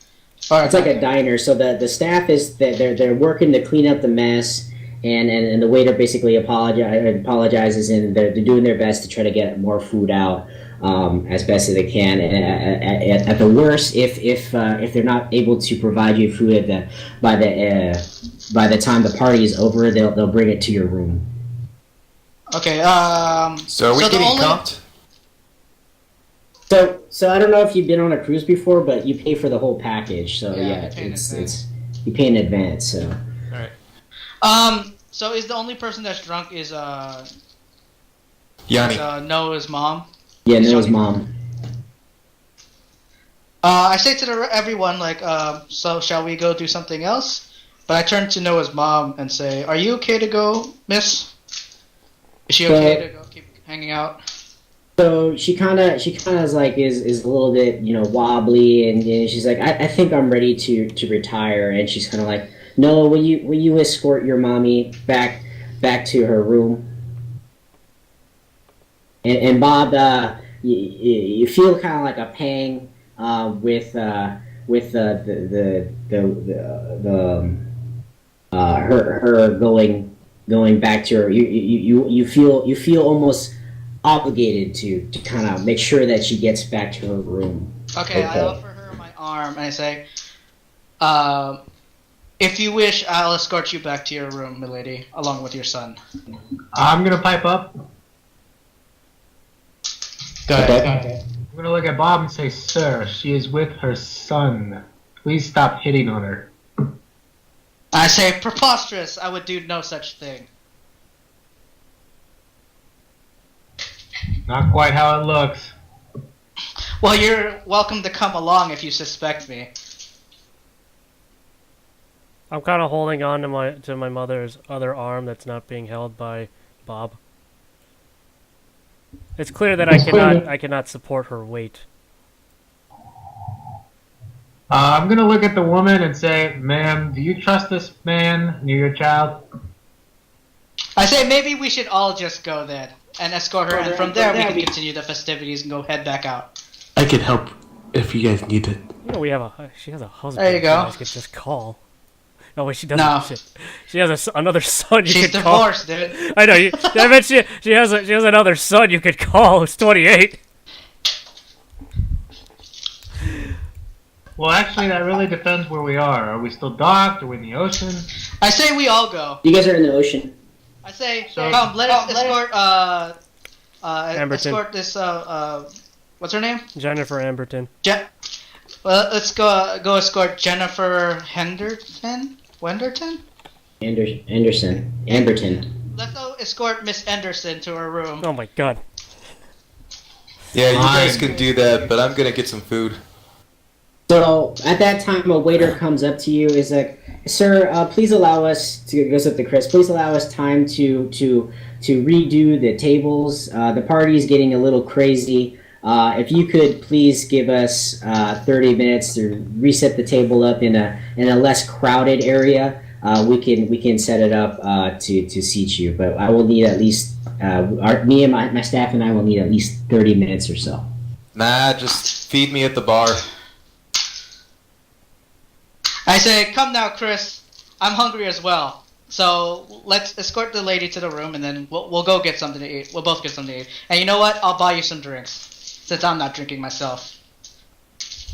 Or It's like a diner. So the staff is they're working to clean up the mess, and the waiter basically apologizes, and they're doing their best to try to get more food out as best as they can. At the worst, if they're not able to provide you food by the time the party is over, they'll bring it to your room. Okay. So are we So the getting only- comped? So I don't know if you've been on a cruise before, but you pay for the whole package. So Yeah, yeah, you pay in advance. you pay in advance. So So is the only person that's drunk is Yanni. Noah's mom? yeah, He's Noah's drunk. mom. I say to everyone, like, so shall we go do something else? But I turn to Noah's mom and say, are you okay to go, miss? Is she okay to go keep hanging out? So she kind of is like is a little bit wobbly, and she's like, I think I'm ready to retire, and she's kind of like, no, will you escort your mommy back to her room? And Bob, you feel kind of like a pang with her going back to her. You feel almost obligated to kind of make sure that she gets back to her room. Okay, I offer her my arm and I say, if you wish, I'll escort you back to your room, milady, along with your son. I'm gonna pipe up. Go ahead. Okay. I'm gonna look at Bob and say, "Sir, she is with her son. Please stop hitting on her." I say, preposterous! I would do no such thing. Not quite how it looks. Well, you're welcome to come along if you suspect me. I'm kind of holding on to my mother's other arm that's not being held by Bob. It's clear that I cannot support her weight. I'm gonna look at the woman and say, "Ma'am, do you trust this man near your child?" I say, maybe we should all just go then and escort her, and from there we can continue the festivities and go head back out. I could help if you guys need it. You know, she has a husband. There you go. guys could just call. Oh wait, she doesn't. No. Shit. She has another son you She's could call. divorced, dude. I know. I bet she has another son you could call who's 28. Well, actually, that really depends where we are. Are we still docked? Are we in the ocean? I say we all go. You guys are in the ocean. I say, So- come, let us escort, Amberton. escort this, what's her name? Jennifer Amberton. Well, let's go escort Jennifer Henderson? Wenderton? Anderson. Amberton. Let's go escort Miss Anderson to her room. Oh my god. Yeah, you guys Fine. can do that, but I'm gonna get some food. So at that time, a waiter comes up to you, is like, "Sir, please allow us to," goes up to Chris. "Please allow us time to redo the tables. The party's getting a little crazy. If you could please give us 30 minutes to reset the table up in a less crowded area, we can set it up to seat you. But I will need at least me and my staff and I will need at least 30 minutes or so." Nah, just feed me at the bar. I say, come now, Chris. I'm hungry as well. So let's escort the lady to the room, and then we'll go get something to eat. We'll both get something to eat. And you know what? I'll buy you some drinks, since I'm not drinking myself.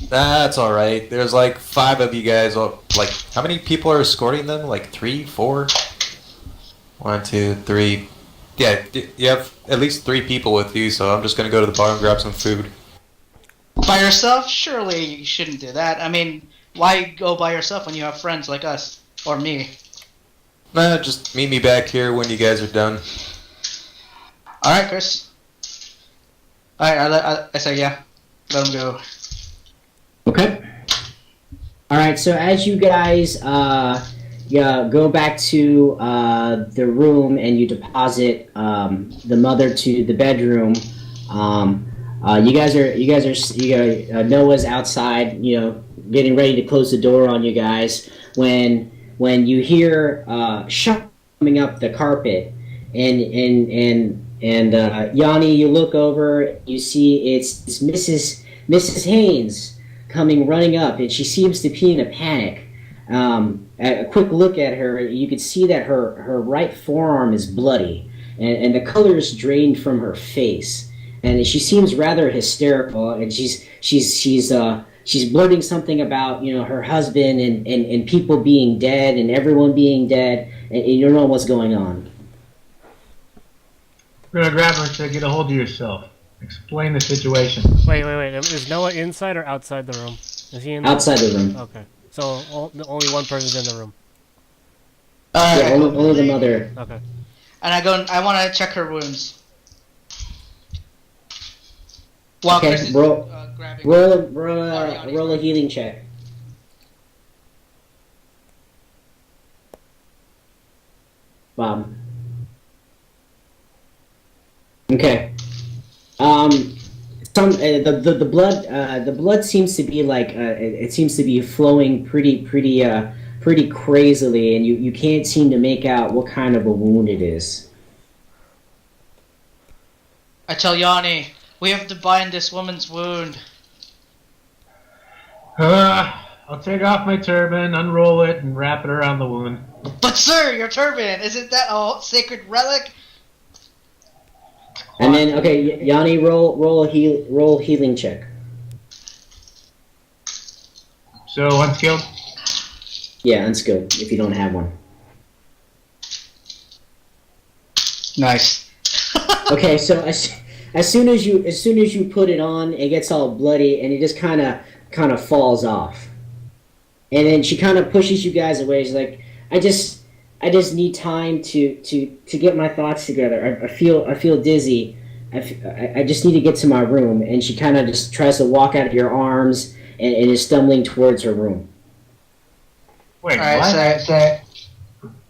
That's alright. There's like 5 of you guys. Like, how many people are escorting them? Like 3, 4? 1, 2, 3. Yeah, you have at least 3 people with you, so I'm just gonna go to the bar and grab some food. By yourself? Surely you shouldn't do that. I mean, why go by yourself when you have friends like us? Or me? Nah, just meet me back here when you guys are done. Alright, Chris. Alright, I say yeah. Let him go. Okay. All right. So as you guys go back to the room and you deposit the mother to the bedroom, Noah's outside, getting ready to close the door on you guys when you hear shuffling coming up the carpet, and Yanni, you look over, you see it's Mrs. Haynes coming running up, and she seems to be in a panic. A quick look at her, you can see that her right forearm is bloody, and the color is drained from her face, and she seems rather hysterical, and she's blurting something about her husband and people being dead and everyone being dead, and you don't know what's going on. We're gonna grab her and say, "Get a hold of yourself. Explain the situation." Wait. Is Noah inside or outside the room? Is he in Outside the room. Okay. So only one person's in the room. Yeah, only the mother. Okay. And I want to check her wounds. While Okay, Chris is roll grabbing. a healing check. Bob. Okay. The blood seems to be like it seems to be flowing pretty crazily, and you can't seem to make out what kind of a wound it is. I tell Yanni, we have to bind this woman's wound. I'll take off my turban, unroll it, and wrap it around the wound. But sir, your turban, isn't that a sacred relic? And then, okay, Yanni, roll healing check. So, unskilled? Yeah, unskilled if you don't have one. Nice. Okay, so as soon as you put it on, it gets all bloody and it just kind of falls off. And then she kind of pushes you guys away. She's like, I just need time to get my thoughts together. I feel dizzy. I just need to get to my room. And she kind of just tries to walk out of your arms and is stumbling towards her room. Wait, Alright, what? say.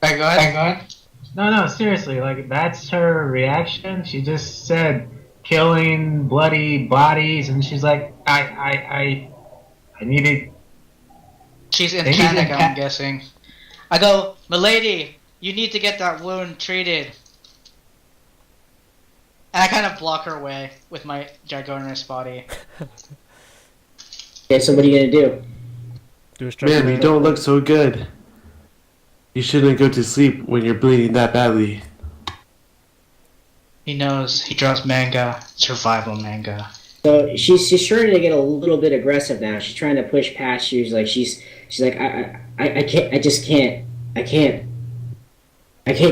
Alright, go ahead. No, seriously, like, that's her reaction? She just said, killing bloody bodies, and she's like, I need it. She's in She's in panic, I'm pa- guessing. I go, milady, you need to get that wound treated. And I kind of block her way with my ginormous body. Okay, so what are you gonna do? Do a strength Man, you check. don't look so good. You shouldn't go to sleep when you're bleeding that badly. He knows. He draws manga, survival manga. So she's starting to get a little bit aggressive now. She's trying to push past you. She's like I can't, I just can't, I can't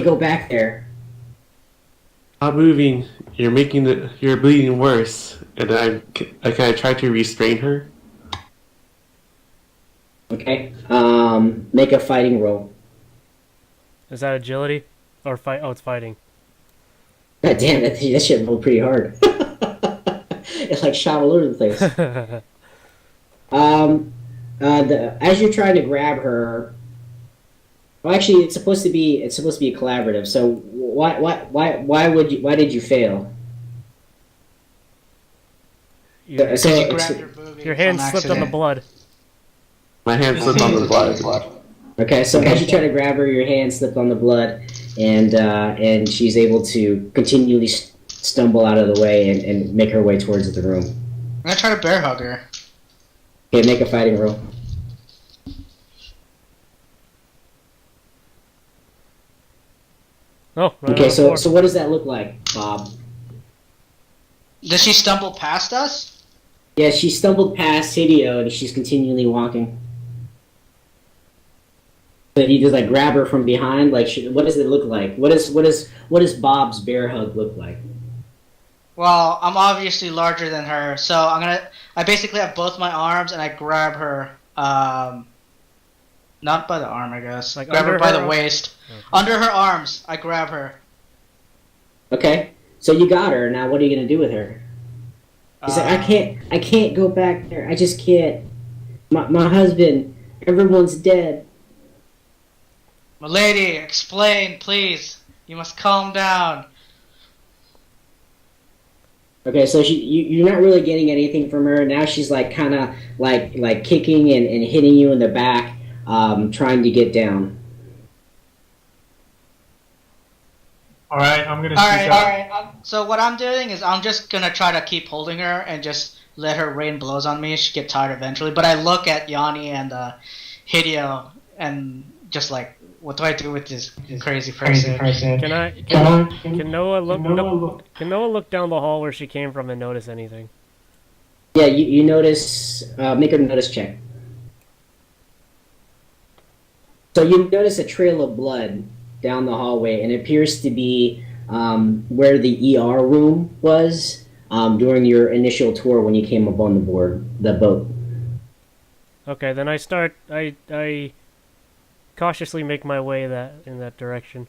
go back there. Stop moving. You're bleeding worse. And I kind of try to restrain her. Okay. Make a fighting roll. Is that agility or fight? Oh, it's fighting. God damn, that shit rolled pretty hard. It's like shot all over the place. As you're trying to grab her, well, actually, it's supposed to be a collaborative. So why did you fail? Your, So You it's- grab your boobies your hand on slipped on the accident. blood. My hand slipped on the blood. Okay, so as you try to grab her, your hand slipped on the blood, and she's able to continually stumble out of the way and make her way towards the room. I'm gonna try to bear hug her. Okay, make a fighting roll. Oh, right on Okay, the so floor. what does that look like, Bob? Does she stumble past us? Yeah, she stumbled past Hideo and she's continually walking. But you just like grab her from behind. Like, what does it look like? What does Bob's bear hug look like? Well, I'm obviously larger than her, so I basically have both my arms and I grab her, not by the arm, I guess. Like Grab her under by her the arm? waist. Okay. Under her arms, I grab her. Okay, so you got her. Now, what are you gonna do with her? He's like, I can't go back there. I just can't. My husband, everyone's dead. Milady, explain, please. You must calm down. Okay, so you're not really getting anything from her. Now she's like kind of like kicking and hitting you in the back, trying to get down. All right, I'm gonna All speak right, up. all right. So what I'm doing is I'm just gonna try to keep holding her and just let her rain blows on me. She get tired eventually. But I look at Yanni and Hideo and just like, what do I do with this crazy person? Can Noah look down the hall where she came from and notice anything? Yeah, you notice. Make a notice check. So you notice a trail of blood down the hallway, and it appears to be where the ER room was during your initial tour when you came up on the boat. Okay, then I cautiously make my way in that direction.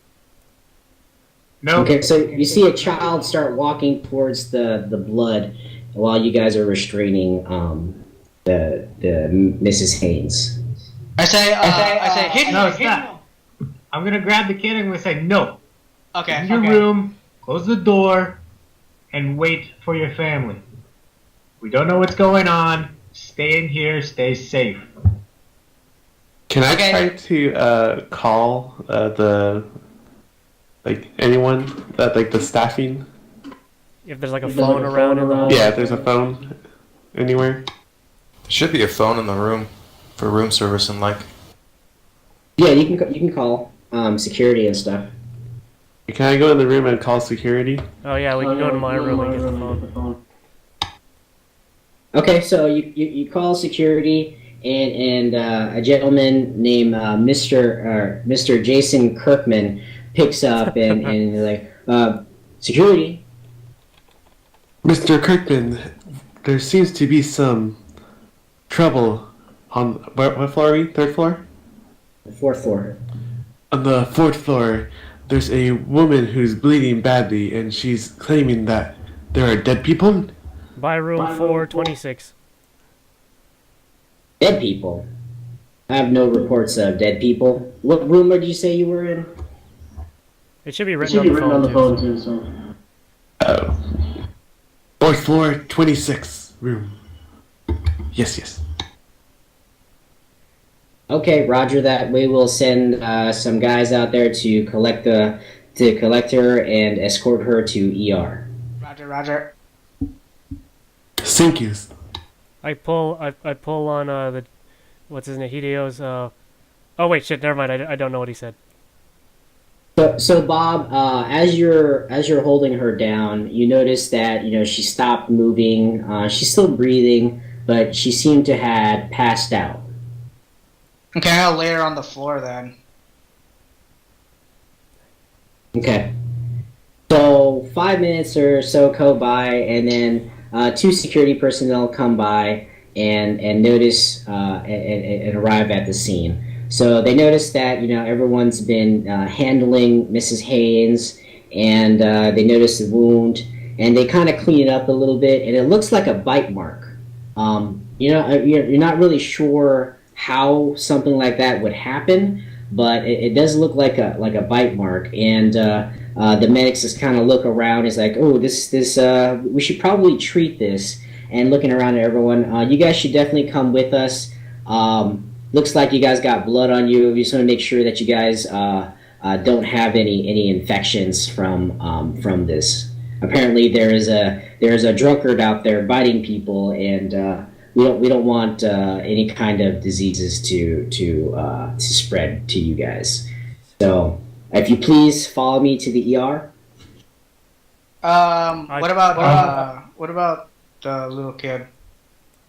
No. Okay, so you see a child start walking towards the blood while you guys are restraining the Mrs. Haynes. I say, Hideo. No, stop. I'm gonna grab the kid and I'm gonna say no. Okay. In your room, close the door, and wait for your family. We don't know what's going on. Stay in here. Stay safe. Can I Okay. try to call anyone the staffing? If there's like a phone around in the hall. Yeah, if there's a phone anywhere. There should be a phone in the room for room service and like. Yeah, you can call security and stuff. Can I go in the room and call security? Oh yeah, we can go to my room and get the phone. Okay, so you call security, and a gentleman named Mr. Jason Kirkman picks up and they're like, security. Mr. Kirkman, there seems to be some trouble on what floor are we? Third floor? The fourth floor. On the fourth floor, there's a woman who's bleeding badly, and she's claiming that there are dead people. By room 426. Dead people. I have no reports of dead people. What room did you say you were in? It should be written on the phone too. Oh. Fourth floor, 26 room. Yes. Okay, Roger that. We will send some guys out there to collect her and escort her to ER. Roger. Thank you. I pull on the what's his name, Hideo's Oh wait, shit. Never mind. I don't know what he said. So Bob, as you're holding her down, you notice that she stopped moving. She's still breathing, but she seemed to had passed out. Okay, I'll lay her on the floor then. Okay. So 5 minutes or so go by, and then two security personnel come by and notice and arrive at the scene. So they notice that everyone's been handling Mrs. Haynes, and they notice the wound, and they kind of clean it up a little bit, and it looks like a bite mark. You're not really sure how something like that would happen, but it does look like a bite mark, and the medics just kind of look around. It's like, oh, this we should probably treat this. And looking around at everyone, you guys should definitely come with us. Looks like you guys got blood on you. We just want to make sure that you guys don't have any infections from this. Apparently, there is a drunkard out there biting people, and we don't want any kind of diseases to spread to you guys. So, if you please follow me to the ER. What about the little kid?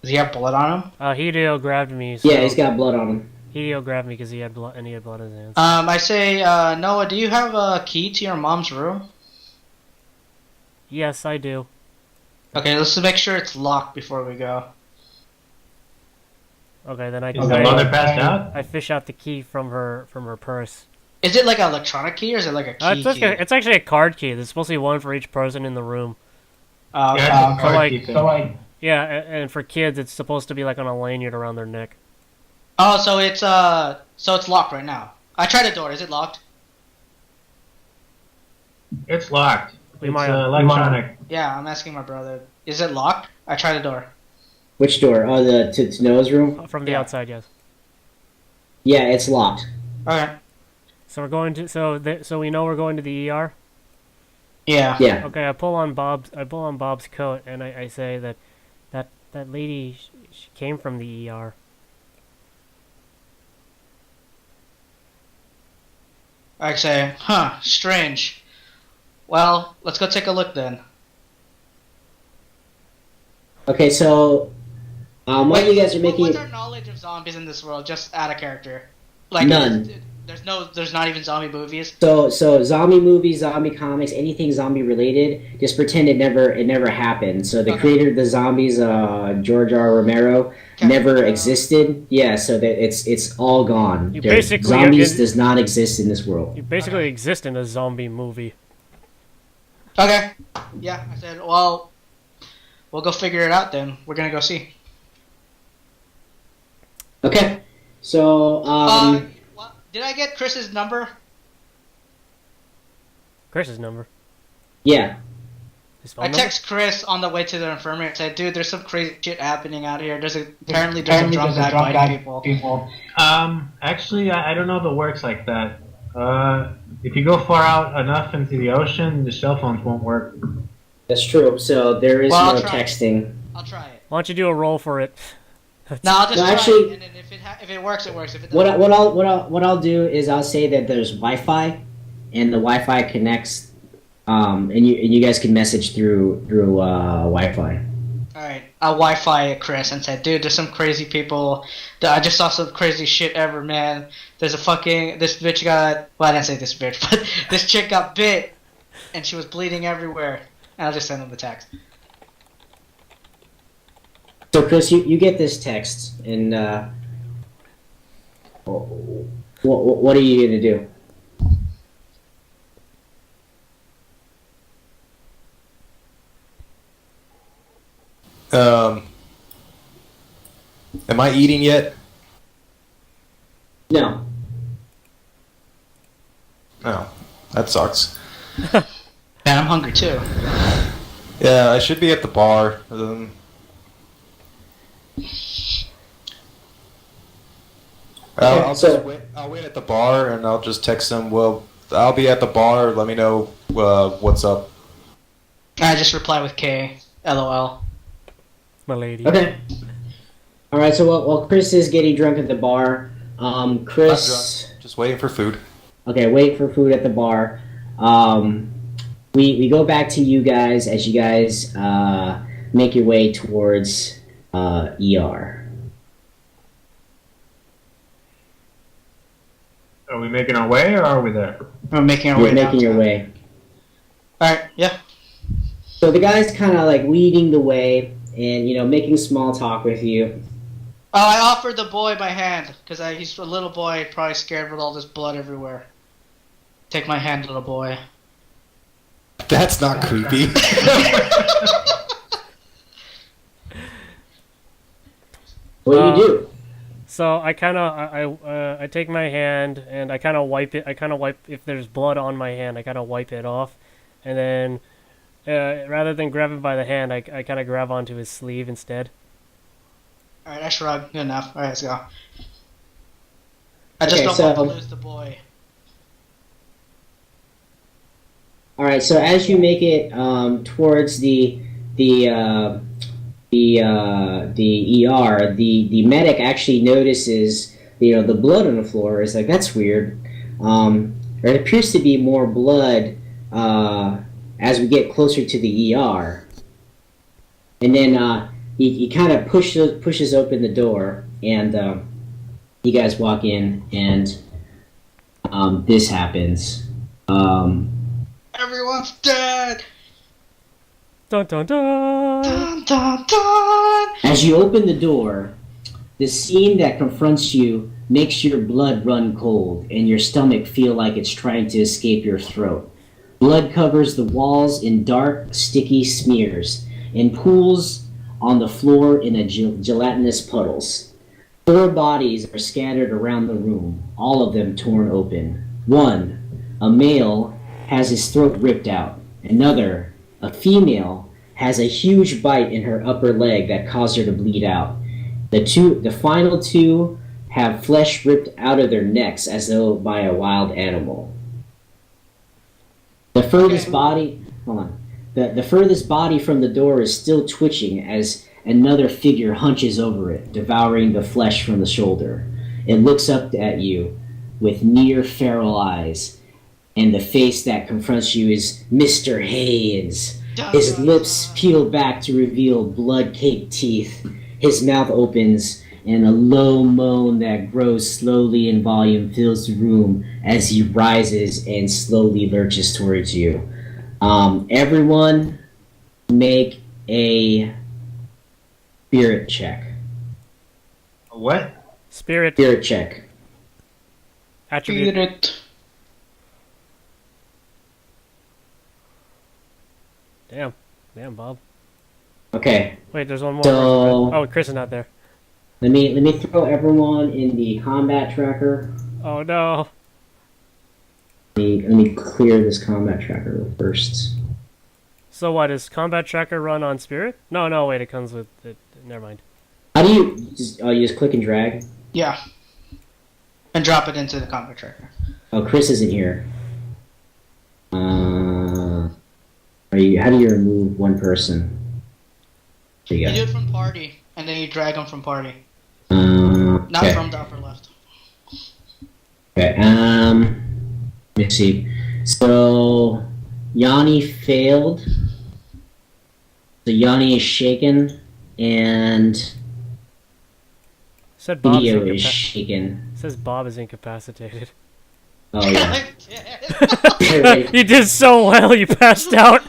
Does he have blood on him? Hideo grabbed me. So Yeah, he's got blood on him. Hideo grabbed me because he had blood, and he had blood in his hands. I say, Noah, do you have a key to your mom's room? Yes, I do. Okay, let's make sure it's locked before we go. Okay, then Is the mother passed out? I fish out the key from her purse. Is it like an electronic key or is it like a key? It's actually a card key. There's supposed to be one for each person in the room. Yeah, it's a card like- key thing. Yeah, and for kids, it's supposed to be like on a lanyard around their neck. Oh, so it's locked right now. I tried the door. Is it locked? It's locked. We It's might- electronic. Yeah, I'm asking my brother. Is it locked? I tried the door. Which door? Oh, to Noah's room? From the Yeah. outside, yes. Yeah, it's locked. Okay. So we're going to so we know we're going to the ER. Yeah. Yeah. Okay, I pull on Bob's coat and I say that lady she came from the ER. I say, strange. Well, let's go take a look then. Okay, so while you guys are making What's our knowledge of zombies in this world? Just out of character. Like None. There's not even zombie movies. so zombie movies, zombie comics, anything zombie related, just pretend it never happened. So the Okay. creator of the zombies, George R. Romero, Okay. never existed. Yeah, so that it's all gone. You There- basically zombies are- does not exist in this world. You basically exist in a zombie movie. Okay. Yeah, I said, well, we'll go figure it out then. We're gonna go see. Okay, so Did I get Chris's number? Chris's number. yeah. His phone I number? text Chris on the way to the infirmary and said, dude, there's some crazy shit happening out here. Apparently there's a drunk guy biting people. Actually, I don't know if it works like that. If you go far out enough into the ocean, the cell phones won't work. That's true. So there is Well, no I'll try. texting. I'll try it. Why don't you do a roll for it? No, I'll just No, try actually- it, and then if it works, it works. If it What doesn't, I'll do is I'll say that there's Wi-Fi, and the Wi-Fi connects, and you guys can message through Wi-Fi. alright, I'll Wi-Fi Chris and said, dude, there's some crazy people. I just saw some crazy shit ever, man. There's this bitch got, well, I didn't say this bitch, but this chick got bit, and she was bleeding everywhere. And I'll just send him the text. So Chris, you get this text, and what are you gonna do? Am I eating yet? No. No, that sucks. Man, I'm hungry too. Yeah, I should be at the bar. I'll wait at the bar and I'll just text them. Well, I'll be at the bar. Let me know what's up. I just reply with K. LOL. My lady. Okay. All right. So while Chris is getting drunk at the bar, Not Chris. drunk. Just waiting for food. Okay, wait for food at the bar. We go back to you guys as you guys make your way towards ER. Are we making our way, or are we there? We're making our You're way making your downtown. way. Alright, yeah. So the guy's kind of like leading the way and making small talk with you. Oh, I offered the boy my hand because he's a little boy, probably scared with all this blood everywhere. Take my hand, little boy. That's not creepy. What do you do? So I kind of I take my hand and I kind of wipe it. I kind of wipe if there's blood on my hand. I kind of wipe it off, and then rather than grab him by the hand, I kind of grab onto his sleeve instead. Alright, I shrug. Good enough. Alright, let's go. I just Okay, don't so- want to lose the boy. All right. So as you make it towards the ER, the medic actually notices the blood on the floor. Is like, that's weird. There appears to be more blood as we get closer to the ER, and then he kind of pushes open the door, and you guys walk in, and this happens. Everyone's dead! Dun dun dun. Dun, dun, dun. As you open the door, the scene that confronts you makes your blood run cold and your stomach feel like it's trying to escape your throat. Blood covers the walls in dark, sticky smears and pools on the floor in gelatinous puddles. 4 bodies are scattered around the room, all of them torn open. One, a male, has his throat ripped out. Another, a female, has a huge bite in her upper leg that caused her to bleed out. The final 2 have flesh ripped out of their necks as though by a wild animal. The furthest body, hold on. The furthest body from the door is still twitching as another figure hunches over it, devouring the flesh from the shoulder. It looks up at you with near feral eyes, and the face that confronts you is Mr. Haynes. His lips peel back to reveal blood-caked teeth. His mouth opens, and a low moan that grows slowly in volume fills the room as he rises and slowly lurches towards you. Everyone make a spirit check. What? Spirit Spirit check. attribute. Spirit. Damn, Bob. Okay, Wait, there's one more. So- Oh, Chris is not there. let me throw everyone in the combat tracker. Oh no. Let me clear this combat tracker first. So what, does combat tracker run on Spirit? No, wait, it comes with it. Never mind. How do you just click and drag? Yeah. And drop it into the combat tracker. Oh, Chris isn't here. How do you remove one person? There you You do go. it from party, and then you drag them from party. Not Okay. from the upper left. Okay. Let me see. So Yanni failed. So Yanni is shaken, and Said Bob's Hideo is shaken. says Bob is incapacitated. Oh yeah. You did so well, you passed out.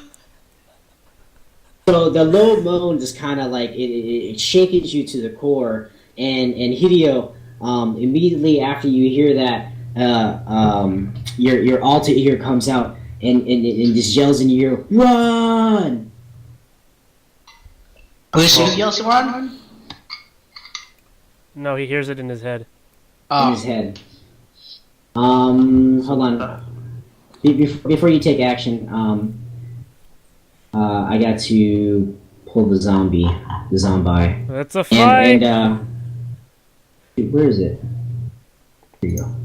So the low moan just kind of like it shakes you to the core, and Hideo, immediately after you hear that, your alter ear comes out and just yells in your ear, "Run!" Lucius yells run? No, he hears it in his head. in Oh. his head. Hold on. Before you take action, I got to pull the zombie. That's a fight. Dude, where is it? Here you go.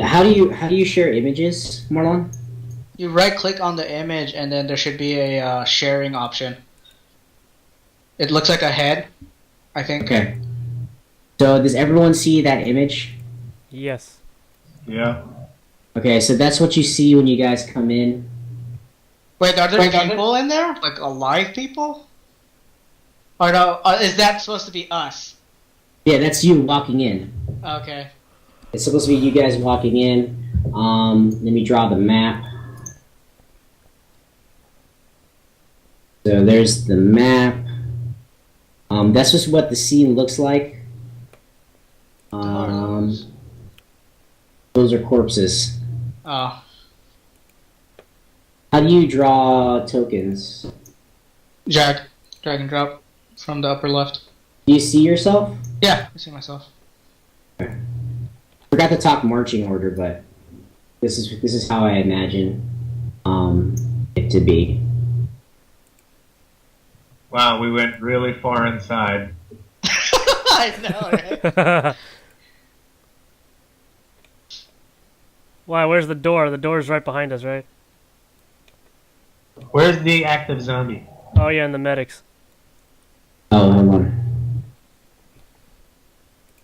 And how do you share images, Marlon? You right click on the image and then there should be a sharing option. It looks like a head, I think. Okay. So does everyone see that image? Yes. Yeah. Okay, so that's what you see when you guys come in. Wait, are there people in there? Like alive people? Or no, is that supposed to be us? Yeah, that's you walking in. Okay. It's supposed to be you guys walking in. Let me draw the map. So there's the map. That's just what the scene looks like. Those are corpses. Oh. How do you draw tokens? Drag and drop from the upper left. Do you see yourself? Yeah, I see myself. Forgot to talk marching order, but this is how I imagine it to be. Wow, we went really far inside. I know, right? Why? Where's the door? The door's right behind us, right? Where's the active zombie? Oh yeah, and the medics. Oh, hold on.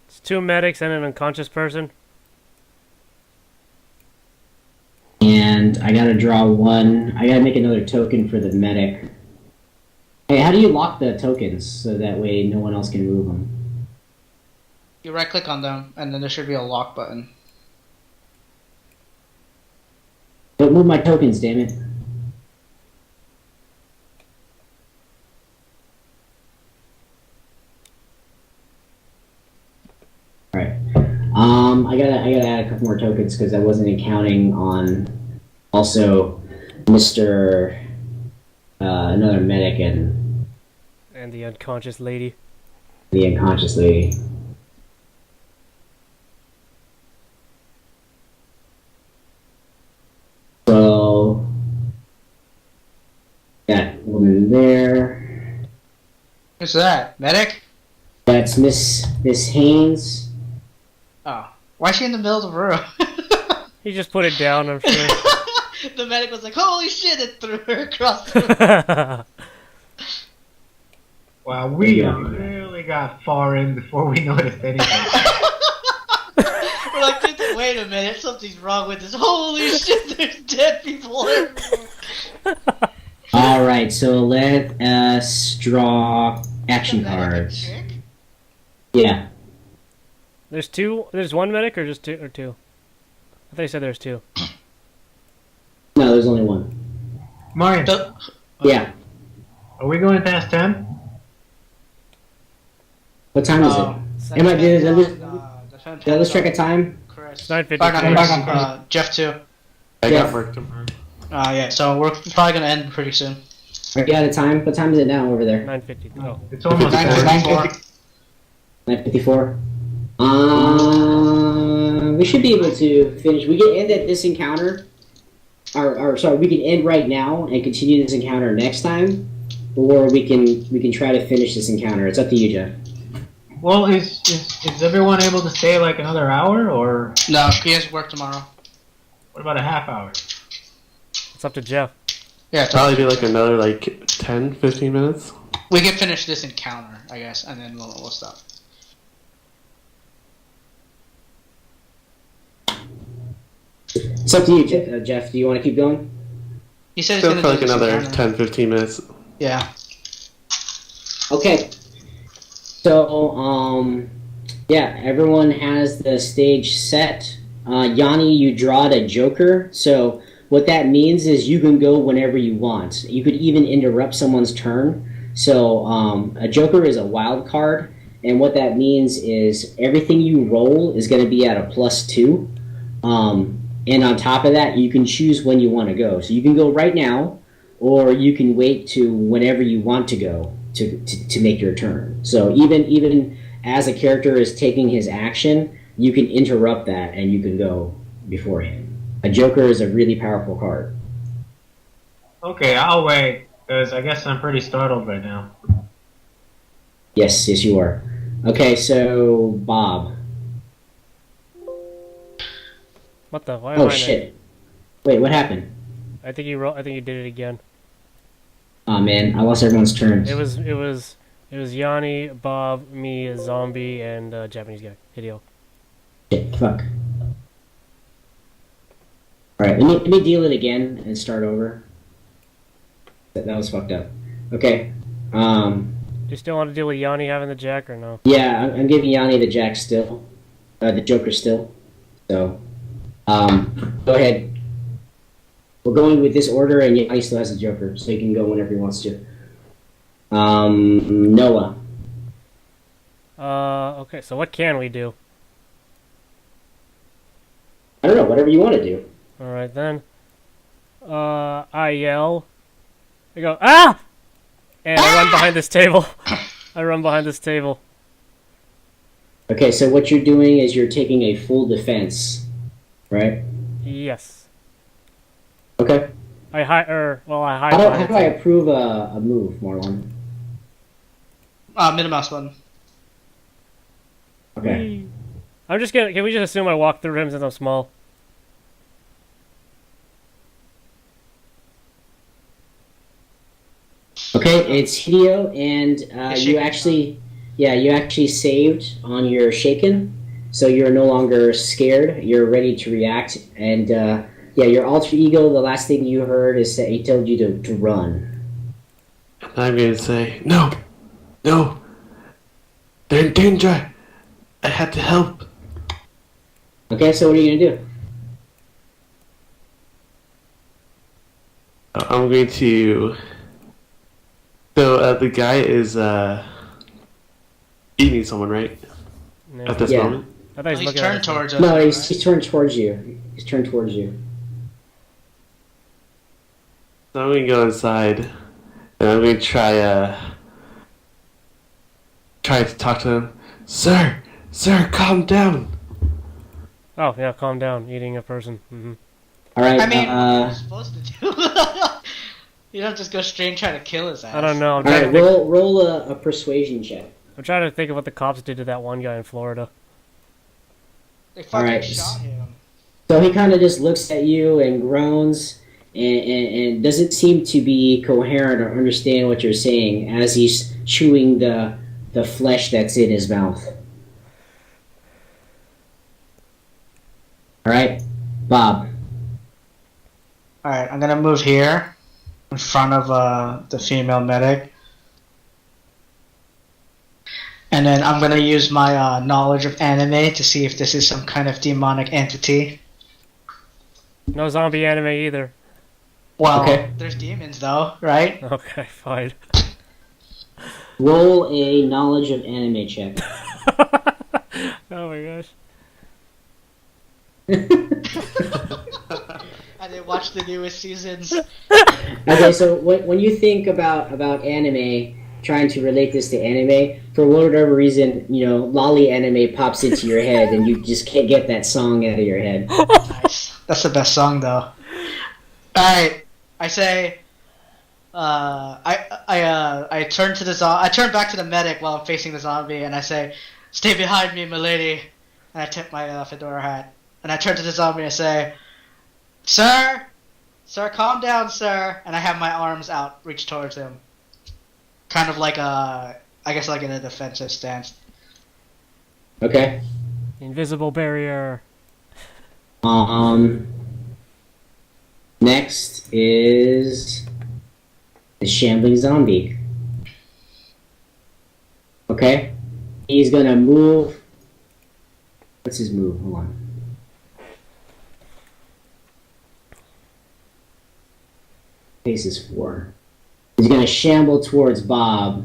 It's 2 medics and an unconscious person. And I gotta draw one. I gotta make another token for the medic. Hey, how do you lock the tokens so that way no one else can move them? You right click on them and then there should be a lock button. Don't move my tokens, damn it. Alright. I gotta add a couple more tokens because I wasn't counting on also Mr. Another medic and The unconscious lady. the unconscious lady. So that woman there. Who's that? Medic? That's Miss Haynes. Oh. Why is she in the middle of the room? He just put it down, I'm sure. The medic was like, holy shit, it threw her across the room. Wow, we Yeah. really got far in before we noticed anything. We're like, wait a minute, something's wrong with this. Holy shit, there's dead people everywhere. Alright, so let us draw action The medic a cards. chick? Yeah. There's 2. There's 1 medic or just 2 or 2? I thought you said there's 2. No, there's only one. Marion, The- Yeah. are we going past 10? What time is Oh, it? Am I did I lose depends track on of time? Chris. It's 9:50. Or not Chris, Jeff too. I Yeah. got work tomorrow. Yeah, so we're probably gonna end pretty soon. Are you out of time? What time is it now over there? 9:50. Oh. It's almost 9:54. 9:54. We should be able to finish. We can end at this encounter. Or sorry, we can end right now and continue this encounter next time, or we can try to finish this encounter. It's up to you, Jeff. Well, is everyone able to stay like another hour, or No, he has work tomorrow. what about a half hour? It's up to Jeff. Yeah, it's Probably be like another like 10, 15 minutes. we can finish this encounter, I guess, and then we'll stop. It's up to you, Jeff. Do you want to keep going? He said he's Still gonna for do like this another encounter. 10, 15 minutes. Yeah. Okay. So, yeah, everyone has the stage set. Yanni, you drawed a Joker. So what that means is you can go whenever you want. You could even interrupt someone's turn. So a Joker is a wild card. And what that means is everything you roll is going to be at a +2. And on top of that, you can choose when you want to go. So you can go right now, or you can wait to whenever you want to go to make your turn. So even as a character is taking his action, you can interrupt that and you can go before him. A Joker is a really powerful card. Okay, I'll wait, because I guess I'm pretty startled right now. Yes, you are. Okay, so Bob. What the? Why am Oh I shit! Wait, what happened? I think I think you did it again. Oh man, I lost everyone's turns. It was Yanni, Bob, me, a zombie, and a Japanese guy. Hideo. Shit, fuck. Alright, let me deal it again and start over. That was fucked up. Okay. Do you still want to deal with Yanni having the jack or no? Yeah, I'm giving Yanni the jack still. The Joker still. So, go ahead. We're going with this order, and Yanni still has the Joker, so he can go whenever he wants to. Noah. Okay, so what can we do? I don't know, whatever you want to do. Alright then. I yell. I go, ah! And I run behind this table. I run behind this table. Okay, so what you're doing is you're taking a full defense, right? Yes. Okay. I hide How behind do the I table. approve a move, Marlon? Middle mouse button. Okay. I'm just gonna. Can we just assume I walk through him since I'm small? Okay, it's Hideo, and It's you shaken. you actually saved on your shaken, so you're no longer scared. You're ready to react, and yeah, your alter ego. The last thing you heard is that he told you to run. I'm gonna say, no, no, they're in danger. I had to help. Okay, so what are you gonna do? I'm going to. So the guy is eating someone, right? No. At this Yeah. moment. I thought He's looking turned at us. towards us. No, right? he's turned towards you. He's turned towards you. So I'm gonna go inside, and I'm gonna try to talk to him. Sir, calm down. Oh yeah, calm down. Eating a person. All right. I mean, what are you supposed to do? You don't just go straight and try to kill his ass. I don't know. All right. Roll a persuasion check. I'm trying to think of what the cops did to that one guy in Florida. They fucking Alright. shot him. So he kind of just looks at you and groans and doesn't seem to be coherent or understand what you're saying as he's chewing the flesh that's in his mouth. All right, Bob. Alright, I'm gonna move here in front of the female medic. And then I'm gonna use my knowledge of anime to see if this is some kind of demonic entity. No zombie anime either. Well, Okay. there's demons though, right? Okay, fine. Roll a knowledge of anime check. Oh my gosh. I didn't watch the newest seasons. Okay, so when you think about anime, trying to relate this to anime, for whatever reason, lolly anime pops into your head, and you just can't get that song out of your head. Nice. That's the best song though. Alright, I say, I turn to I turn back to the medic while I'm facing the zombie, and I say, "Stay behind me, milady." And I tip my fedora hat, and I turn to the zombie and I say, "Sir, calm down, sir." And I have my arms out, reach towards him, kind of like I guess like in a defensive stance. Okay. Invisible barrier. Next is the shambling zombie. Okay? He's gonna move. What's his move? Hold on. Pace is 4. He's gonna shamble towards Bob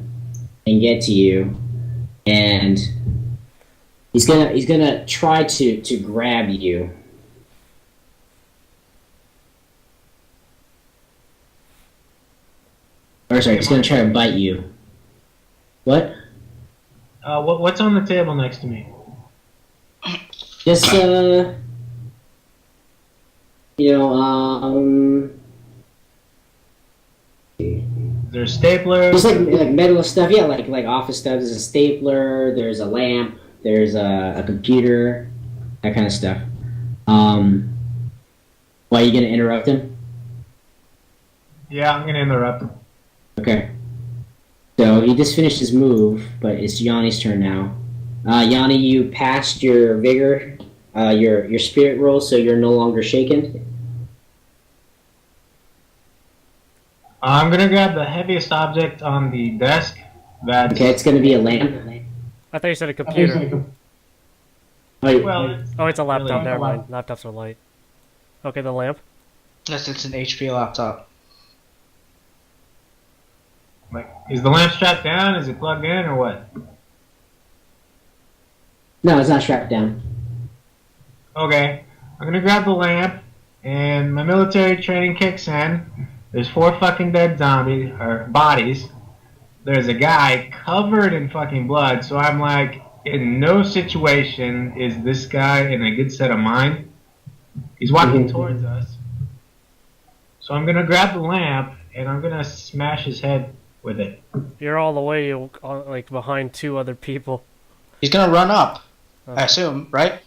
and get to you, and he's gonna try to grab you. Or sorry, he's gonna try to bite you. What? What's on the table next to me? Just There's staplers. just like metal stuff, yeah, like office stuff. There's a stapler, there's a lamp, there's a computer, that kind of stuff. Why are you gonna interrupt him? Yeah, I'm gonna interrupt. Okay. So he just finished his move, but it's Yanni's turn now. Yanni, you passed your vigor, your spirit roll, so you're no longer shaken. I'm gonna grab the heaviest object on the desk. That's Okay, it's gonna be a lamp. I thought you said a computer. well, Oh, it's a laptop. Really? Never mind. Laptops are light. Okay, the lamp. Yes, it's an HP laptop. like, is the lamp strapped down? Is it plugged in or what? No, it's not strapped down. Okay, I'm gonna grab the lamp, and my military training kicks in. There's 4 fucking dead zombies or bodies. There's a guy covered in fucking blood, so I'm like, in no situation is this guy in a good set of mind. He's walking towards us. So I'm gonna grab the lamp and I'm gonna smash his head with it. You're all the way like behind 2 other people. He's gonna run up, I Okay. assume, right?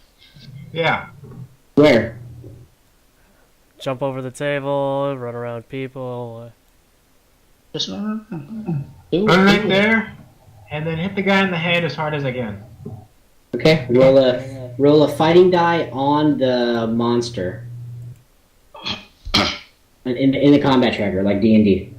Yeah. Where? Jump over the table, run around people. Just run. Run right there, and then hit the guy in the head as hard as I can. Okay, roll a fighting die on the monster. In the combat tracker, like D&D.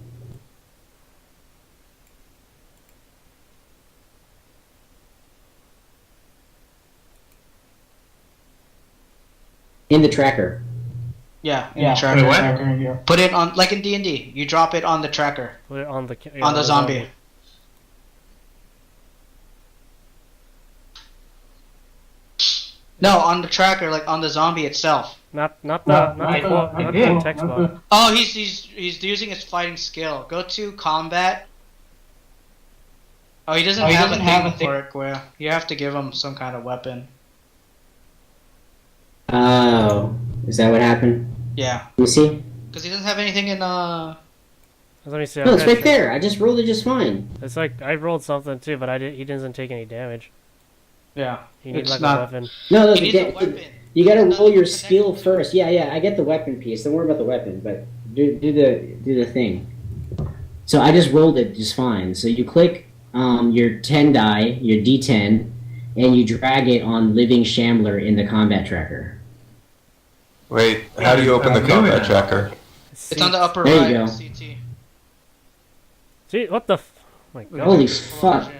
In the tracker. Yeah, in the tracker. Wait, what? Yeah. Put it on, like in D&D. You drop it on the tracker, Put it on the on the zombie. No, on the tracker, like on the zombie itself. Not the I not did. the text box. Oh, he's using his fighting skill. Go to combat. Oh, he doesn't have a thing for it, Guia. You have to give him some kind of weapon. Oh, is that what happened? Yeah, Let me see. because he doesn't have anything in Let me see. No, it's okay, right there. I just rolled it just fine. It's like I rolled something too, but he doesn't take any damage. Yeah, He needs it's like not. a weapon. No, He needs a weapon. you gotta It's roll not your connected skill to it. first. Yeah, I get the weapon piece. Don't worry about the weapon, but do the thing. So I just rolled it just fine. So you click your 10 die, your D10, and you drag it on Living Shambler in the combat tracker. Wait, how do you open the I'm combat doing it. tracker? It's on the upper There right. you go. CT. See what the? My God. Holy fuck!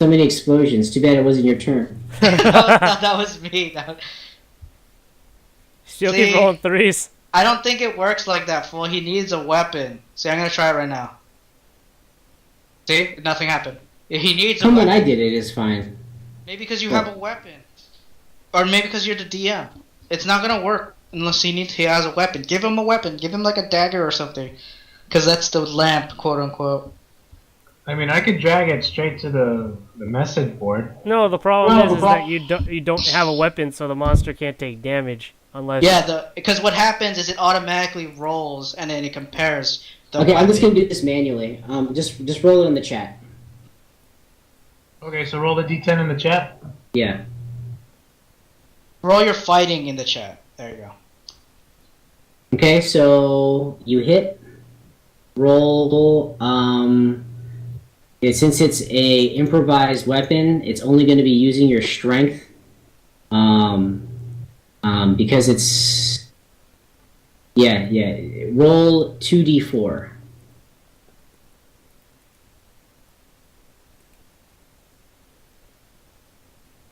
So many explosions. Too bad it wasn't your turn. that was me. Still See? keep rolling 3s. I don't think it works like that, fool. He needs a weapon. See, I'm gonna try it right now. See? Nothing happened. He needs a Come on, weapon. I did it. It's fine. Maybe because you have a weapon. Or maybe because you're the DM. It's not gonna work unless he has a weapon. Give him a weapon. Give him like a dagger or something. Because that's the lamp, quote unquote. I mean, I could drag it straight to the message board. No, the problem Well, is that you don't have a weapon, so the monster can't take damage unless. Yeah, because what happens is it automatically rolls and then it compares the Okay, I'm just weapon. gonna do this manually. Just roll it in the chat. Okay, so roll the d10 in the chat. Yeah. Roll your fighting in the chat. There you go. Okay, so you hit roll. Since it's a improvised weapon, it's only going to be using your strength. Because it's yeah. Roll 2d4.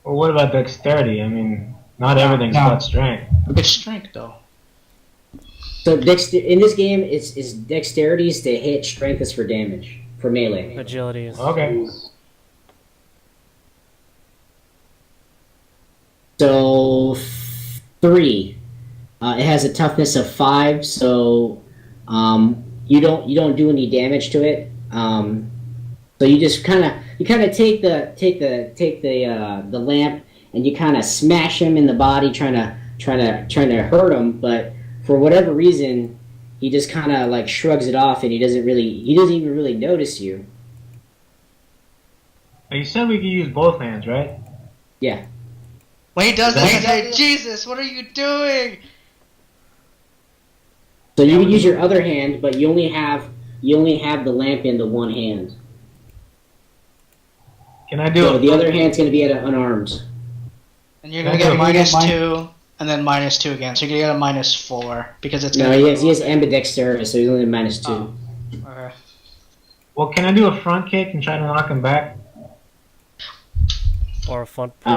Well, what about dexterity? I mean, not everything's No. about strength. It's strength though. So in this game, it's dexterity is to hit, strength is for damage for melee. Agility is. Okay. So 3. It has a toughness of 5, so you don't do any damage to it. So you just kind of take the lamp and you kind of smash him in the body, trying to hurt him. But for whatever reason, he just kind of like shrugs it off, and he doesn't even really notice you. Now, you said we could use both hands, right? Yeah. When he does this, he says, "Jesus, what are you doing?" So you can use your other hand, but you only have the lamp in the one hand. Can I do So it? the other hand's going to be at unarmed. And you're gonna get -2, and then -2 again. So you're gonna get a -4 because it's No, gonna. he has ambidextrous, so he's only -2. Oh. Okay. Well, can I do a front kick and try to knock him back? Or a front push.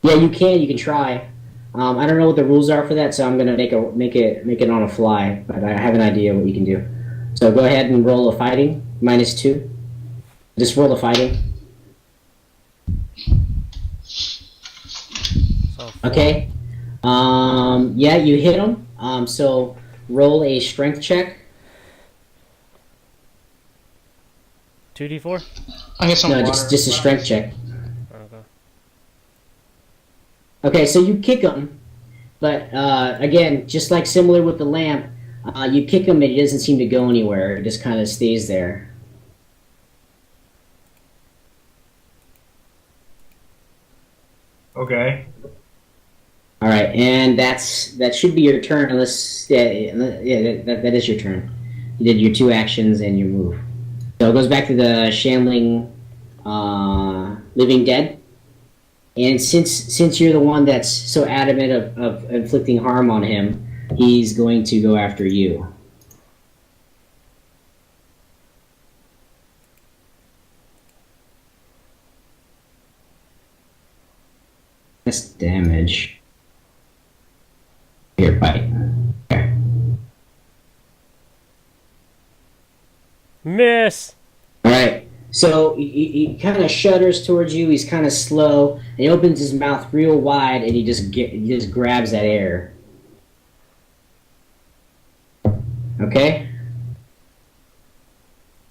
Yeah, you can. You can try. I don't know what the rules are for that, so I'm gonna make it on a fly. But I have an idea what you can do. So go ahead and roll a fighting -2. Just roll a fighting. So Okay. Yeah, you hit him. So roll a strength check. 2d4. I get some No, water. just a strength check. Okay. Okay, so you kick him, but again, just like similar with the lamp, you kick him and he doesn't seem to go anywhere. It just kind of stays there. Okay. All right, and that should be your turn. Unless that is your turn. You did your 2 actions and your move. So it goes back to the Shanling Living Dead. And since you're the one that's so adamant of inflicting harm on him, he's going to go after you. That's damage. Here, bite. Okay. Miss! Alright, so he kind of shudders towards you, he's kind of slow, and he opens his mouth real wide, and he just grabs that air. Okay?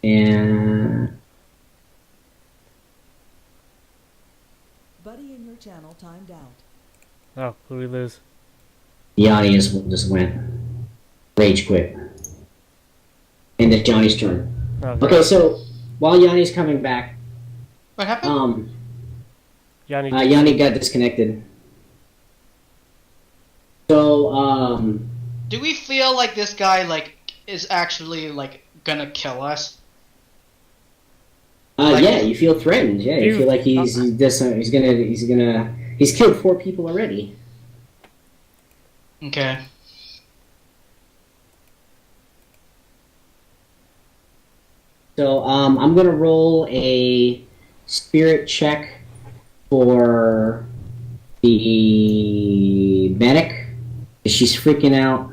And... Buddy in your channel timed out. Oh, who we lose? Yanni just went. Rage quit. And it's Johnny's turn. Okay, so while Yanni's coming back, What happened? Yanni, Yanni got disconnected. So, Do we feel like this guy is actually gonna kill us? yeah, you feel threatened. Yeah, you You- feel like he's killed 4 people already. Okay. So, I'm gonna roll a spirit check for the medic. She's freaking out,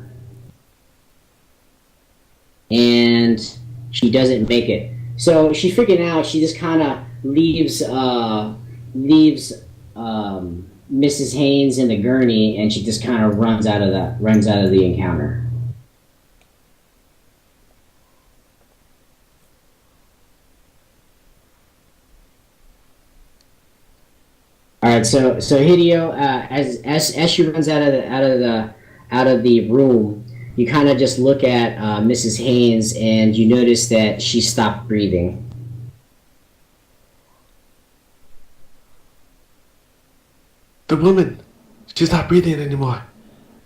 and she doesn't make it. So she's freaking out. She just kind of leaves Mrs. Haynes in the gurney, and she just kind of runs out of the encounter. All right, so Hideo, as she runs out of the room, you kind of just look at Mrs. Haynes, and you notice that she stopped breathing. The woman, she's not breathing anymore.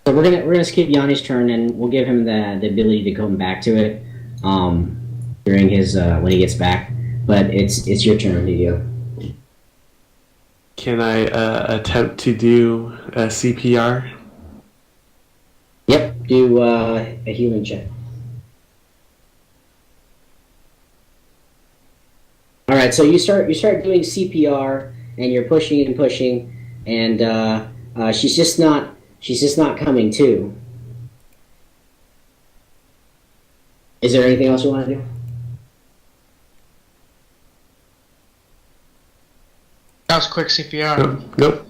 So we're gonna skip Yanni's turn, and we'll give him the ability to come back to it during his when he gets back. But it's your turn, Hideo. Can I attempt to do a CPR? Yep, do a healing check. All right, so you start doing CPR, and you're pushing and pushing, and she's just not coming to. Is there anything else you want to do? That was quick CPR. Nope.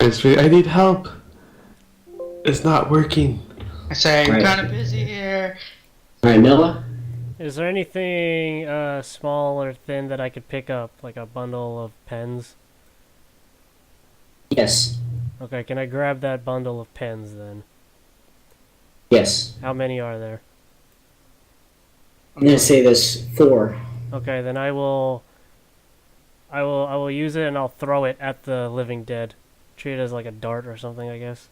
I need help. It's not working. I say, I'm Right. kind of busy here. All right, Noah. is there anything small or thin that I could pick up, like a bundle of pens? Yes. Okay, can I grab that bundle of pens then? Yes. How many are there? I'm gonna say there's 4. Okay, then I will use it and I'll throw it at the living dead. treat it as like a dart or something, I guess.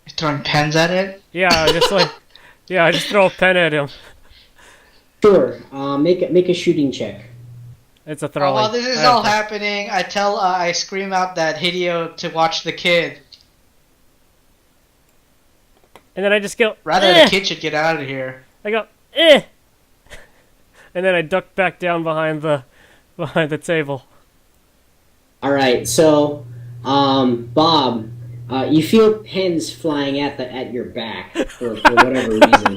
You're throwing pens at it? Yeah, I just throw a pen at him. Sure. Make a shooting check. It's a throwing. While this is all happening, I scream out that Hideo to watch the kid. And then I just go, Rather, eh! the kid should get out of here. I go, eh! And then I duck back down behind the table. All right. So, Bob, you feel pens flying at your back for whatever reason.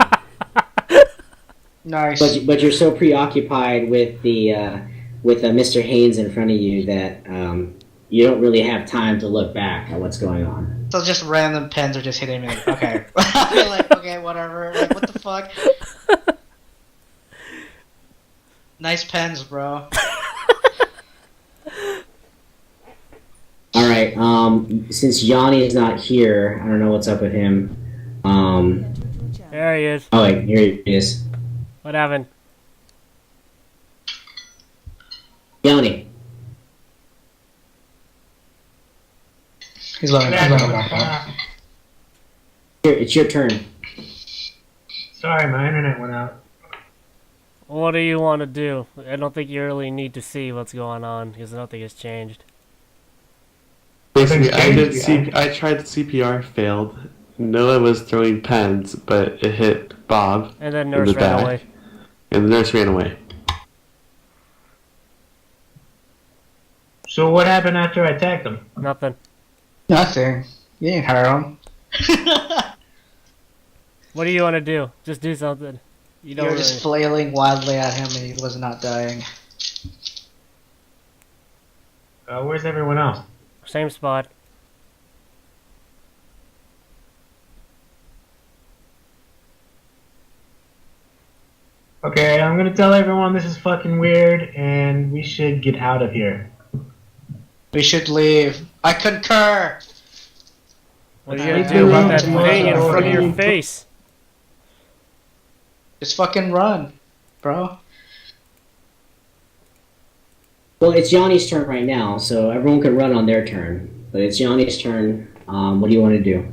Nice. But you're so preoccupied with Mr. Haynes in front of you that you don't really have time to look back at what's going on. So just random pens are just hitting me. Okay. Like, okay, whatever. Like, what the fuck? Nice pens, bro. All right. Since Yanni is not here, I don't know what's up with him. There he is. Oh wait, here he is. What happened? Yanni. He's learning. It's your turn. Sorry, my internet went out. What do you want to do? I don't think you really need to see what's going on because nothing has changed. Basically, Nothing's I tried CPR, failed. Noah was throwing pens, but it hit Bob. And then in Nurse the ran back, away. And the nurse ran away. So what happened after I attacked him? Nothing. Nothing. You didn't hurt him. What do you want to do? Just do something. You don't You're really... just flailing wildly at him and he was not dying. Where's everyone else? Same spot. Okay, I'm gonna tell everyone this is fucking weird and we should get out of here. We should leave. I concur! What are you gonna do about that thing in front of your face? Just fucking run, bro. Well, it's Yanni's turn right now, so everyone could run on their turn. But it's Yanni's turn. What do you want to do?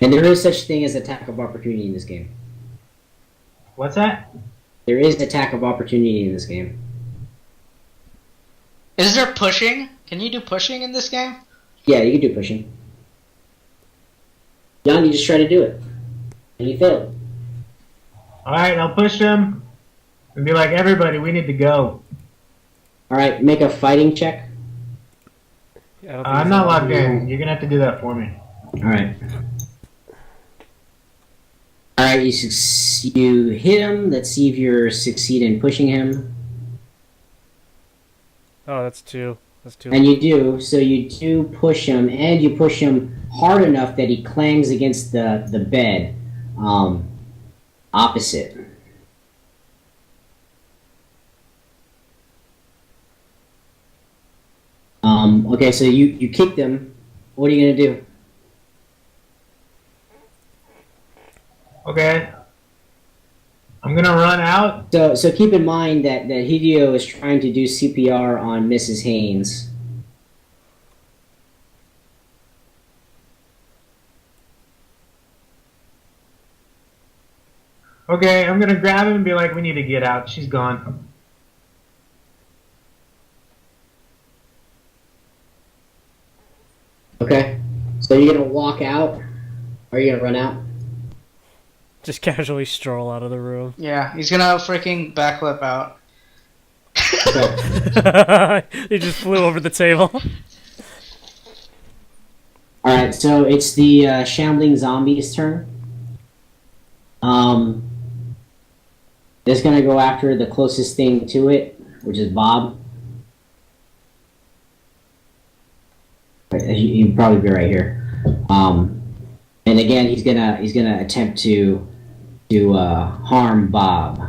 And there is such thing as attack of opportunity in this game. What's that? There is attack of opportunity in this game. Is there pushing? Can you do pushing in this game? Yeah, you can do pushing. Yanni just tried to do it. And you failed. Alright, I'll push him and be like, everybody, we need to go. Alright, make a fighting check. I don't think I'm it's not on. logged in. You're gonna have to do that for me. Alright. Alright, you hit him. Let's see if you succeed in pushing him. Oh, that's two. That's two. And you do, so you do push him, and you push him hard enough that he clangs against the bed, opposite. Okay, so you kicked him. What are you gonna do? Okay. I'm gonna run out. So keep in mind that Hideo is trying to do CPR on Mrs. Haynes. Okay, I'm gonna grab him and be like, we need to get out. She's gone. Okay, so you're gonna walk out, or are you gonna run out? Just casually stroll out of the room. Yeah, he's gonna freaking backflip out. Okay. He just flew over the table. All right, so it's the shambling zombie's turn. It's gonna go after the closest thing to it, which is Bob. He'd probably be right here. And again, he's gonna attempt to harm Bob.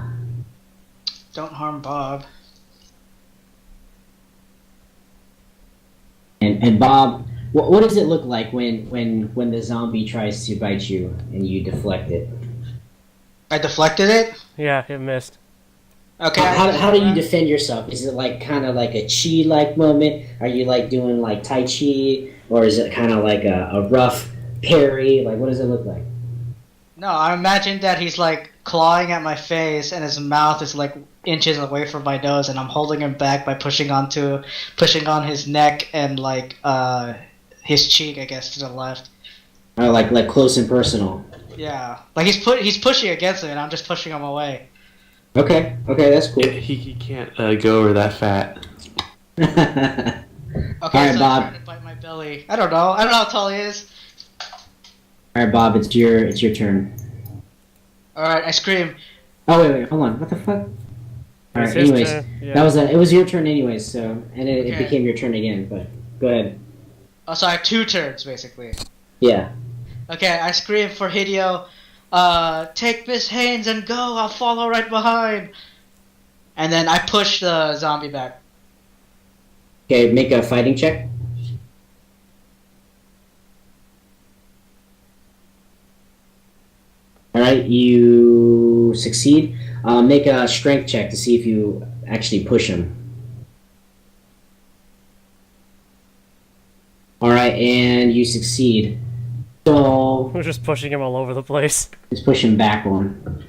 Don't harm Bob. And Bob, what does it look like when the zombie tries to bite you and you deflect it? I deflected it? Yeah, it missed. Okay. How do you defend yourself? Is it like kind of like a chi like moment? Are you like doing like tai chi, or is it kind of like a rough parry? Like what does it look like? No, I imagine that he's like clawing at my face, and his mouth is like inches away from my nose, and I'm holding him back by pushing on his neck and like his cheek, I guess, to the left. Or like close and personal? Yeah, like he's pushing against me, and I'm just pushing him away. Okay, that's cool. He can't go over that fat. Okay, All right, so Bob. he's trying to bite my belly. I don't know how tall he is. All right, Bob, it's your turn. All right, I scream. Oh wait, hold on. What the fuck? All right. It's his Anyways, turn, yeah. it was your turn anyways. So and it Okay. became your turn again. But go ahead. Oh, so I have 2 turns basically. Yeah. Okay, I scream for Hideo. Take Miss Haynes and go. I'll follow right behind. And then I push the zombie back. Okay, make a fighting check. All right, you succeed. Make a strength check to see if you actually push him. All right, and you succeed. So We're just pushing him all over the place. let's push him back one.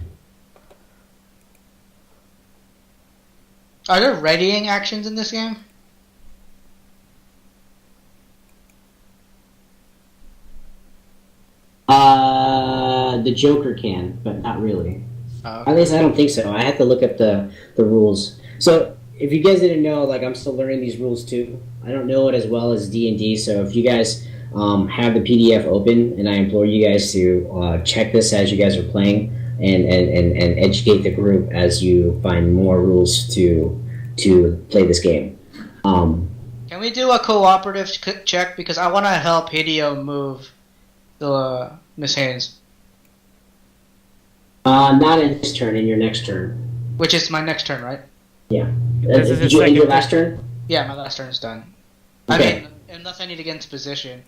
Are there readying actions in this game? The Joker can, but not really. Oh, At least I don't think so. I have to look up the rules. So if you guys didn't know, like I'm still learning these rules too. I don't know it as well as D&D. So if you guys have the PDF open, and I implore you guys to check this as you guys are playing, and educate the group as you find more rules to play this game. Can we do a cooperative check? Because I want to help Hideo move the Miss Haynes. Not in this turn. In your next turn. Which is my next turn, right? Yeah. This is Did his you end your second last turn? Yeah, my last turn is done. Okay. I mean, unless I need to get into position.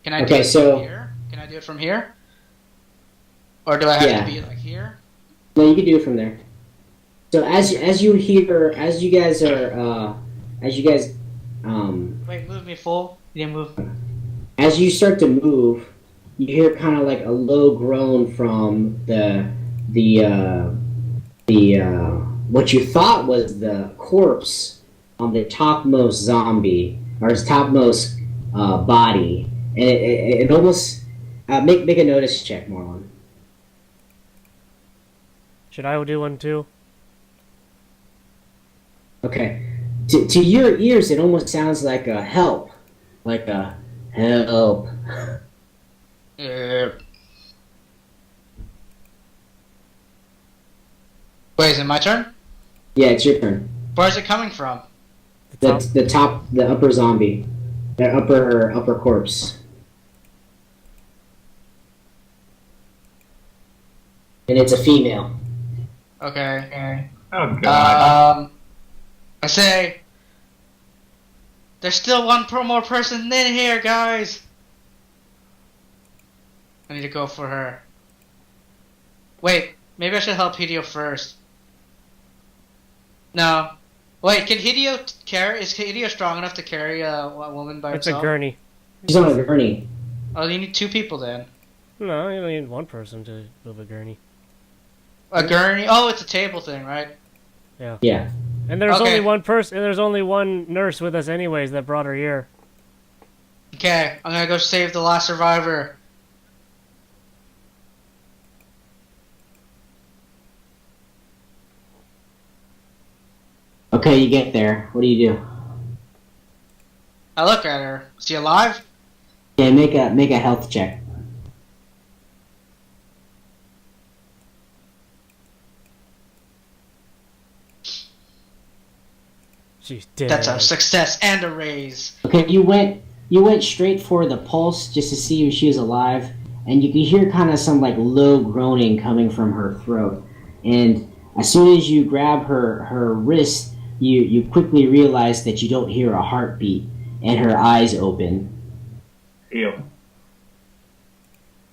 Can I do Okay, it so- from here? Can I do it from here? Or do I have Yeah. to be like here? No, you can do it from there. So as you hear, as you guys Wait, move me full. You didn't move. as you start to move, you hear kind of like a low groan from the what you thought was the corpse on the topmost zombie or his topmost body, and it almost make a notice check, Marlon. Should I do one too? Okay, to your ears, it almost sounds like a help, like a help. Wait, is it my turn? Yeah, it's your turn. Where is it coming from? The upper zombie, the upper corpse, and it's a female. Okay. Oh god. I say, there's still one more person in here, guys. I need to go for her. Wait, maybe I should help Hideo first. No. Wait, can Hideo carry? Is Hideo strong enough to carry a woman by It's a herself? gurney. She's on a gurney. Oh, you need 2 people then. No, you only need one person to move a gurney. A gurney? Oh, it's a table thing, right? Yeah. And there's Okay. only one person. And there's only one nurse with us, anyways, that brought her here. Okay, I'm gonna go save the last survivor. Okay, you get there. What do you do? I look at her. Is she alive? Yeah, make a health check. She's dead. That's a success and a raise. Okay, you went straight for the pulse just to see if she was alive, and you can hear kind of some like low groaning coming from her throat. And as soon as you grab her wrist, you quickly realize that you don't hear a heartbeat, and her eyes open. Ew.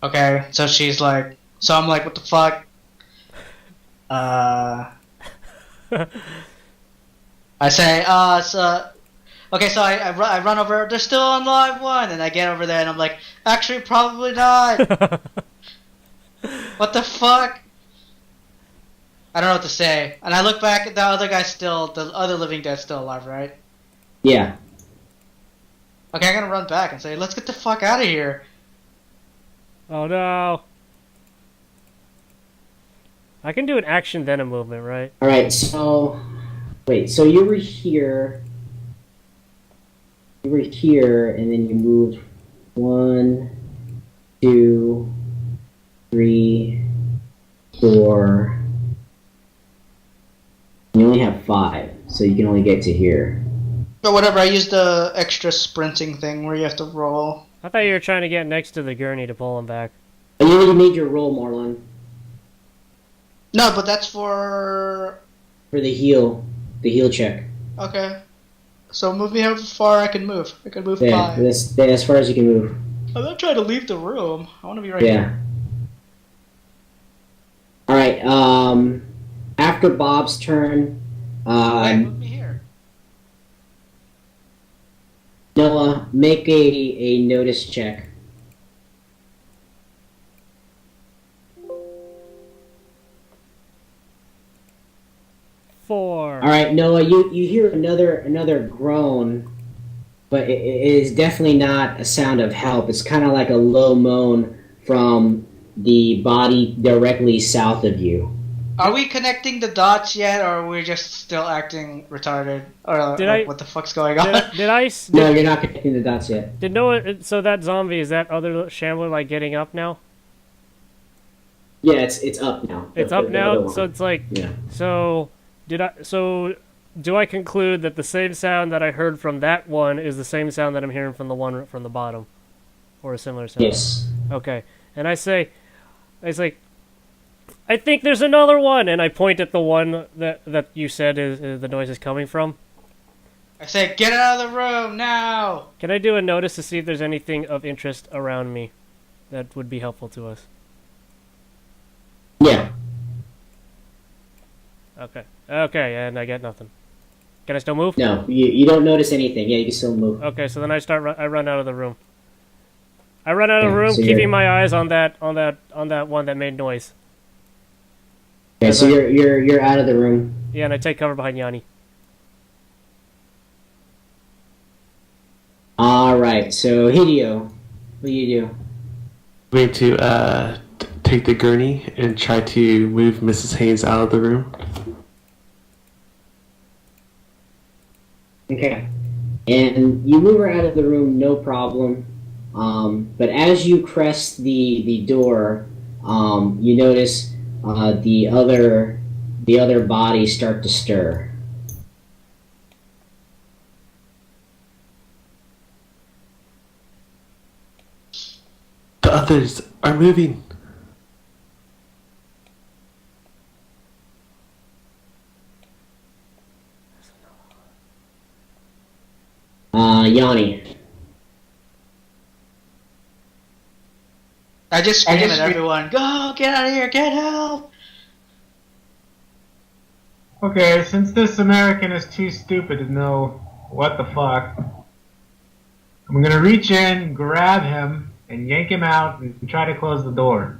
Okay, so she's like, so I'm like, what the fuck? I say, okay, so I run over. They're still on live one, and I get over there, and I'm like, actually, probably not. What the fuck? I don't know what to say. And I look back at the other guy still, the other living dead's still alive, right? Yeah. Okay, I'm gonna run back and say, let's get the fuck out of here. Oh no. I can do an action then a movement, right? All right. So, wait. So you were here. You were here, and then you moved 1, 2, 3, 4. You only have 5, so you can only get to here. But whatever, I used the extra sprinting thing where you have to roll. I thought you were trying to get next to the gurney to pull him back. Oh, you already made your roll, Marlon, No, but that's for... for the heal check. Okay. So move me how far I can move. I can move Yeah, 5. that's as far as you can move. I'm not trying to leave the room. I want to be right Yeah. here. All right. After Bob's turn, Wait, move me here. Noah, make a notice check. Four. All right, Noah, you hear another groan, but it is definitely not a sound of help. It's kind of like a low moan from the body directly south of you. Are we connecting the dots yet, or are we just still acting retarded? Or Did I- what the fuck's going on? No, you're not connecting the dots yet. Did Noah? So that zombie, is that other shambler like getting up now? Yeah, it's up now. It's up The now. other one. So it's like. Yeah. So do I conclude that the same sound that I heard from that one is the same sound that I'm hearing from the one from the bottom, or a similar sound? Yes. Okay. And I say, I think there's another one, and I point at the one that you said is the noise is coming from. I say, get out of the room now! Can I do a notice to see if there's anything of interest around me that would be helpful to us? Yeah. Okay. Okay, and I get nothing. Can I still move? No, you don't notice anything. Yeah, you can still move. Okay, so then I run out of the room. I run out of the Yeah, room, so you're- keeping my eyes on that one that made noise. Okay, As so I- you're out of the room. Yeah, and I take cover behind Yanni. All right. So Hideo, what do you do? I'm going to take the gurney and try to move Mrs. Haynes out of the room. Okay. And you move her out of the room, no problem. But as you crest the door, you notice the other bodies start to stir. The others are moving. Yanni. I just scream at everyone, go, get out of here, get help! Okay, since this American is too stupid to know what the fuck, I'm gonna reach in, grab him, and yank him out and try to close the door.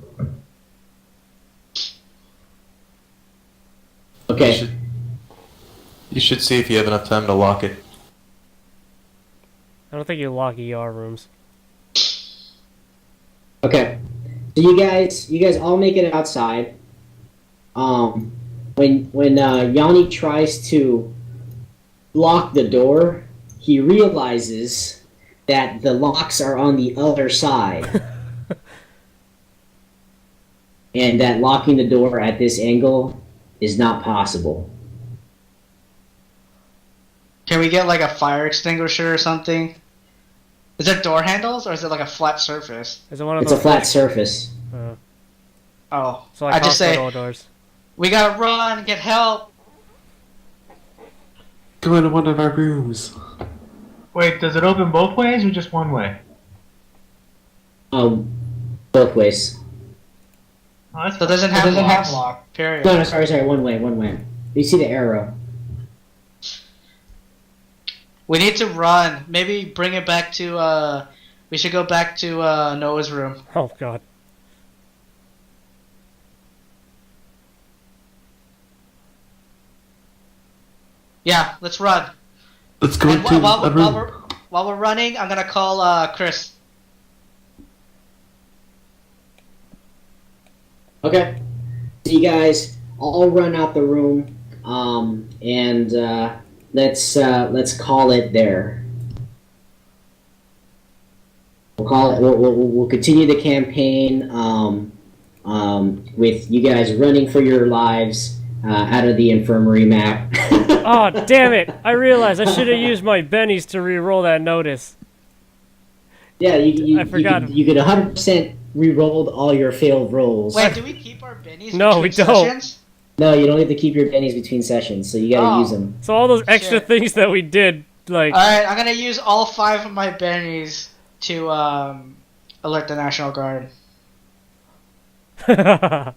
Okay. You should see if you have enough time to lock it. I don't think you lock ER rooms. Okay. So you guys all make it outside. When Yanni tries to lock the door, he realizes that the locks are on the other side. And that locking the door at this angle is not possible. Can we get like a fire extinguisher or something? Is it door handles or is it like a flat surface? Is it one of It's a those? flat surface. Oh, So like I just say, hospital doors. we gotta run, get help! Go into one of our rooms. Wait, does it open both ways or just one way? Both ways. Oh, that's So it doesn't have have locks. lock. Period. No, sorry, one way. You see the arrow. We need to run. Maybe bring it back to. We should go back to Noah's room. Oh god. Yeah, let's run. Let's go And into while, a while, room. while we're running, I'm gonna call Chris. Okay. So you guys all run out the room, and let's call it there. We'll call it. We'll continue the campaign with you guys running for your lives out of the infirmary map. Oh, damn it! I realized I should have used my bennies to re-roll that notice. Yeah, I forgot. You could 100% re-rolled all your failed rolls. Wait, do we keep our bennies? No, we between don't. Sessions? No, you don't have to keep your pennies between sessions, so you gotta Oh. use them. So all those extra Shit. things that we did, like, All right, I'm gonna use all 5 of my bennies to alert the National Guard. duh.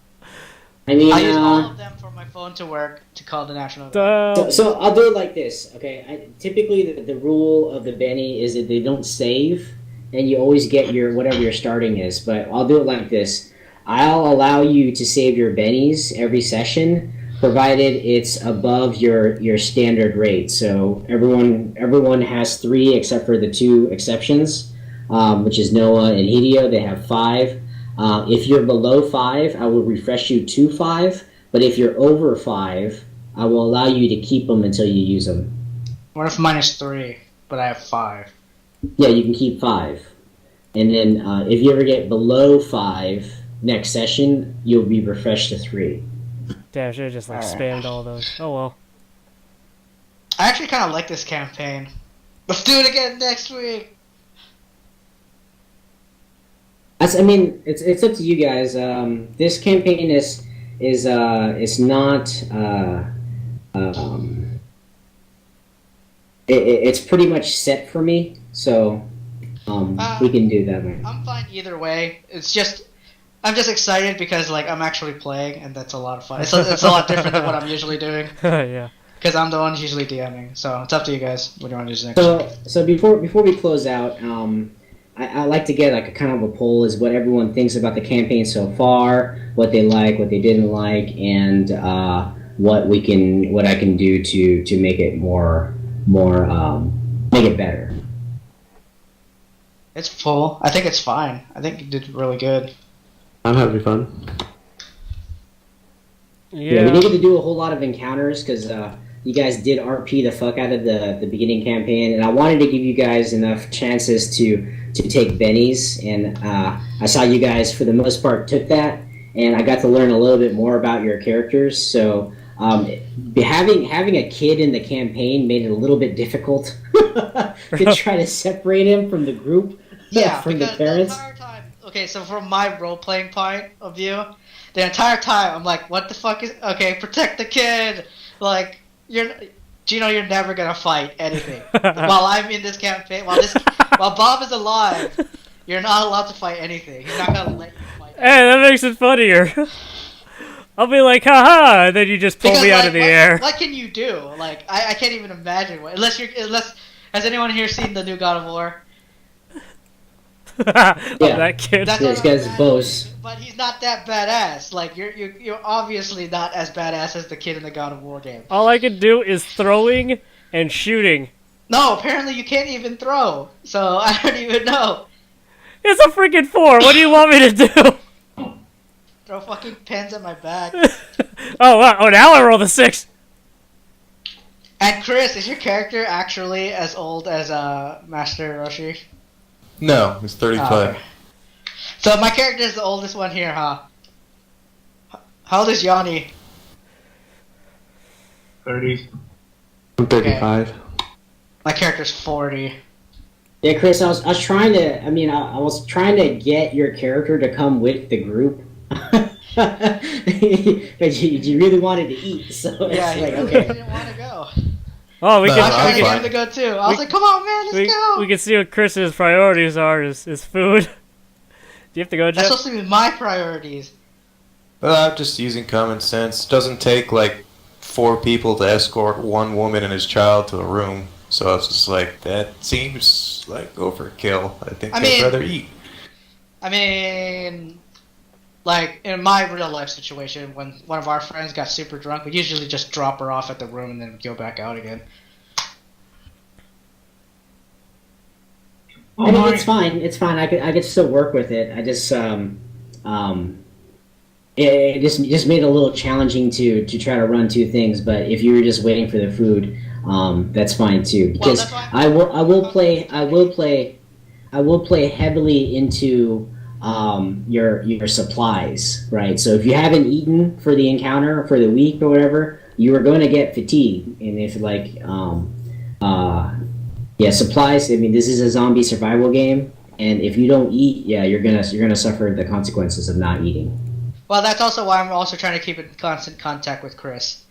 I mean, I use all of them for my phone to work to call the National Guard. so I'll do it like this, okay? Typically, the rule of the Benny is that they don't save, and you always get your whatever your starting is. But I'll do it like this. I'll allow you to save your bennies every session, provided it's above your standard rate. So everyone has 3 except for the 2 exceptions, which is Noah and Hideo. They have 5. If you're below 5, I will refresh you to 5. But if you're over 5, I will allow you to keep them until you use them. What if -3, but I have 5? Yeah, you can keep 5. And then if you ever get below 5 next session, you'll be refreshed to 3. Damn, I should have just like spammed all those. Oh well. I actually kind of like this campaign. Let's do it again next week. I mean, it's up to you guys. This campaign is not. It's pretty much set for me, so we can do that. Man. I'm fine either way. It's just I'm just excited because like I'm actually playing, and that's a lot of fun. It's a lot different than what I'm usually doing Yeah. because I'm the one usually DMing. So it's up to you guys. What do you want to do next? So before we close out, I like to get like a kind of a poll is what everyone thinks about the campaign so far, what they like, what they didn't like, and what I can do to make it more make it better. It's full. I think it's fine. I think you did really good. I'm having fun. Yeah, we didn't get to do a whole lot of encounters because you guys did RP the fuck out of the beginning campaign, and I wanted to give you guys enough chances to take bennies, and I saw you guys for the most part took that, and I got to learn a little bit more about your characters. So having a kid in the campaign made it a little bit difficult to try to separate him from the group, Yeah, from the because parents. the entire time. Okay, so from my role-playing point of view, the entire time I'm like, what the fuck is? Okay, protect the kid. Like you're never gonna fight anything while I'm in this campaign. While Bob is alive, you're not allowed to fight anything. He's not gonna let you fight. Hey, that makes it funnier. I'll be like, haha, and then you just pull Because, me out like, of the what, air. What can you do? Like I can't even imagine what unless has anyone here seen the new God of War? That kid. That's This what I'm guy's imagining, boss. But he's not that badass. Like you're obviously not as badass as the kid in the God of War game. All I can do is throwing and shooting. No, apparently you can't even throw. So I don't even know. It's a freaking 4. What do you want me to do? Throw fucking pens at my back. Oh, wow. Oh, now I roll the 6. And Chris, is your character actually as old as Master Roshi? No, it's 35. Okay. So my character is the oldest one here, huh? How old is Yanni? 30s. I'm 35. My character's 40. Yeah, Chris, I was trying to. I mean, I was trying to get your character to come with the group, but you really wanted to eat, so Yeah, it's he like really okay. didn't want to go. Oh, we No, can I I'm tried to we get can, him to go too. I was we- like, come on, man, let's go. we can see what Chris's priorities are. Is food. Do you have to go, That's Jeff? supposed to be my priorities. I'm just using common sense. Doesn't take like 4 people to escort 1 woman and his child to a room. So I was just like, that seems like overkill. I think I I'd mean- rather eat. I mean, like in my real life situation, when one of our friends got super drunk, we usually just drop her off at the room and then go back out again. Well, I mean, my- it's fine. It's fine. I could still work with it. I just it just made it a little challenging to try to run 2 things. But if you were just waiting for the food, that's fine too. Because that's why- I will play heavily into your supplies, right? So if you haven't eaten for the encounter for the week or whatever, you are going to get fatigue, and if yeah, supplies. I mean, this is a zombie survival game, and if you don't eat, yeah, you're gonna suffer the consequences of not eating. Well, that's also why I'm also trying to keep in constant contact with Chris.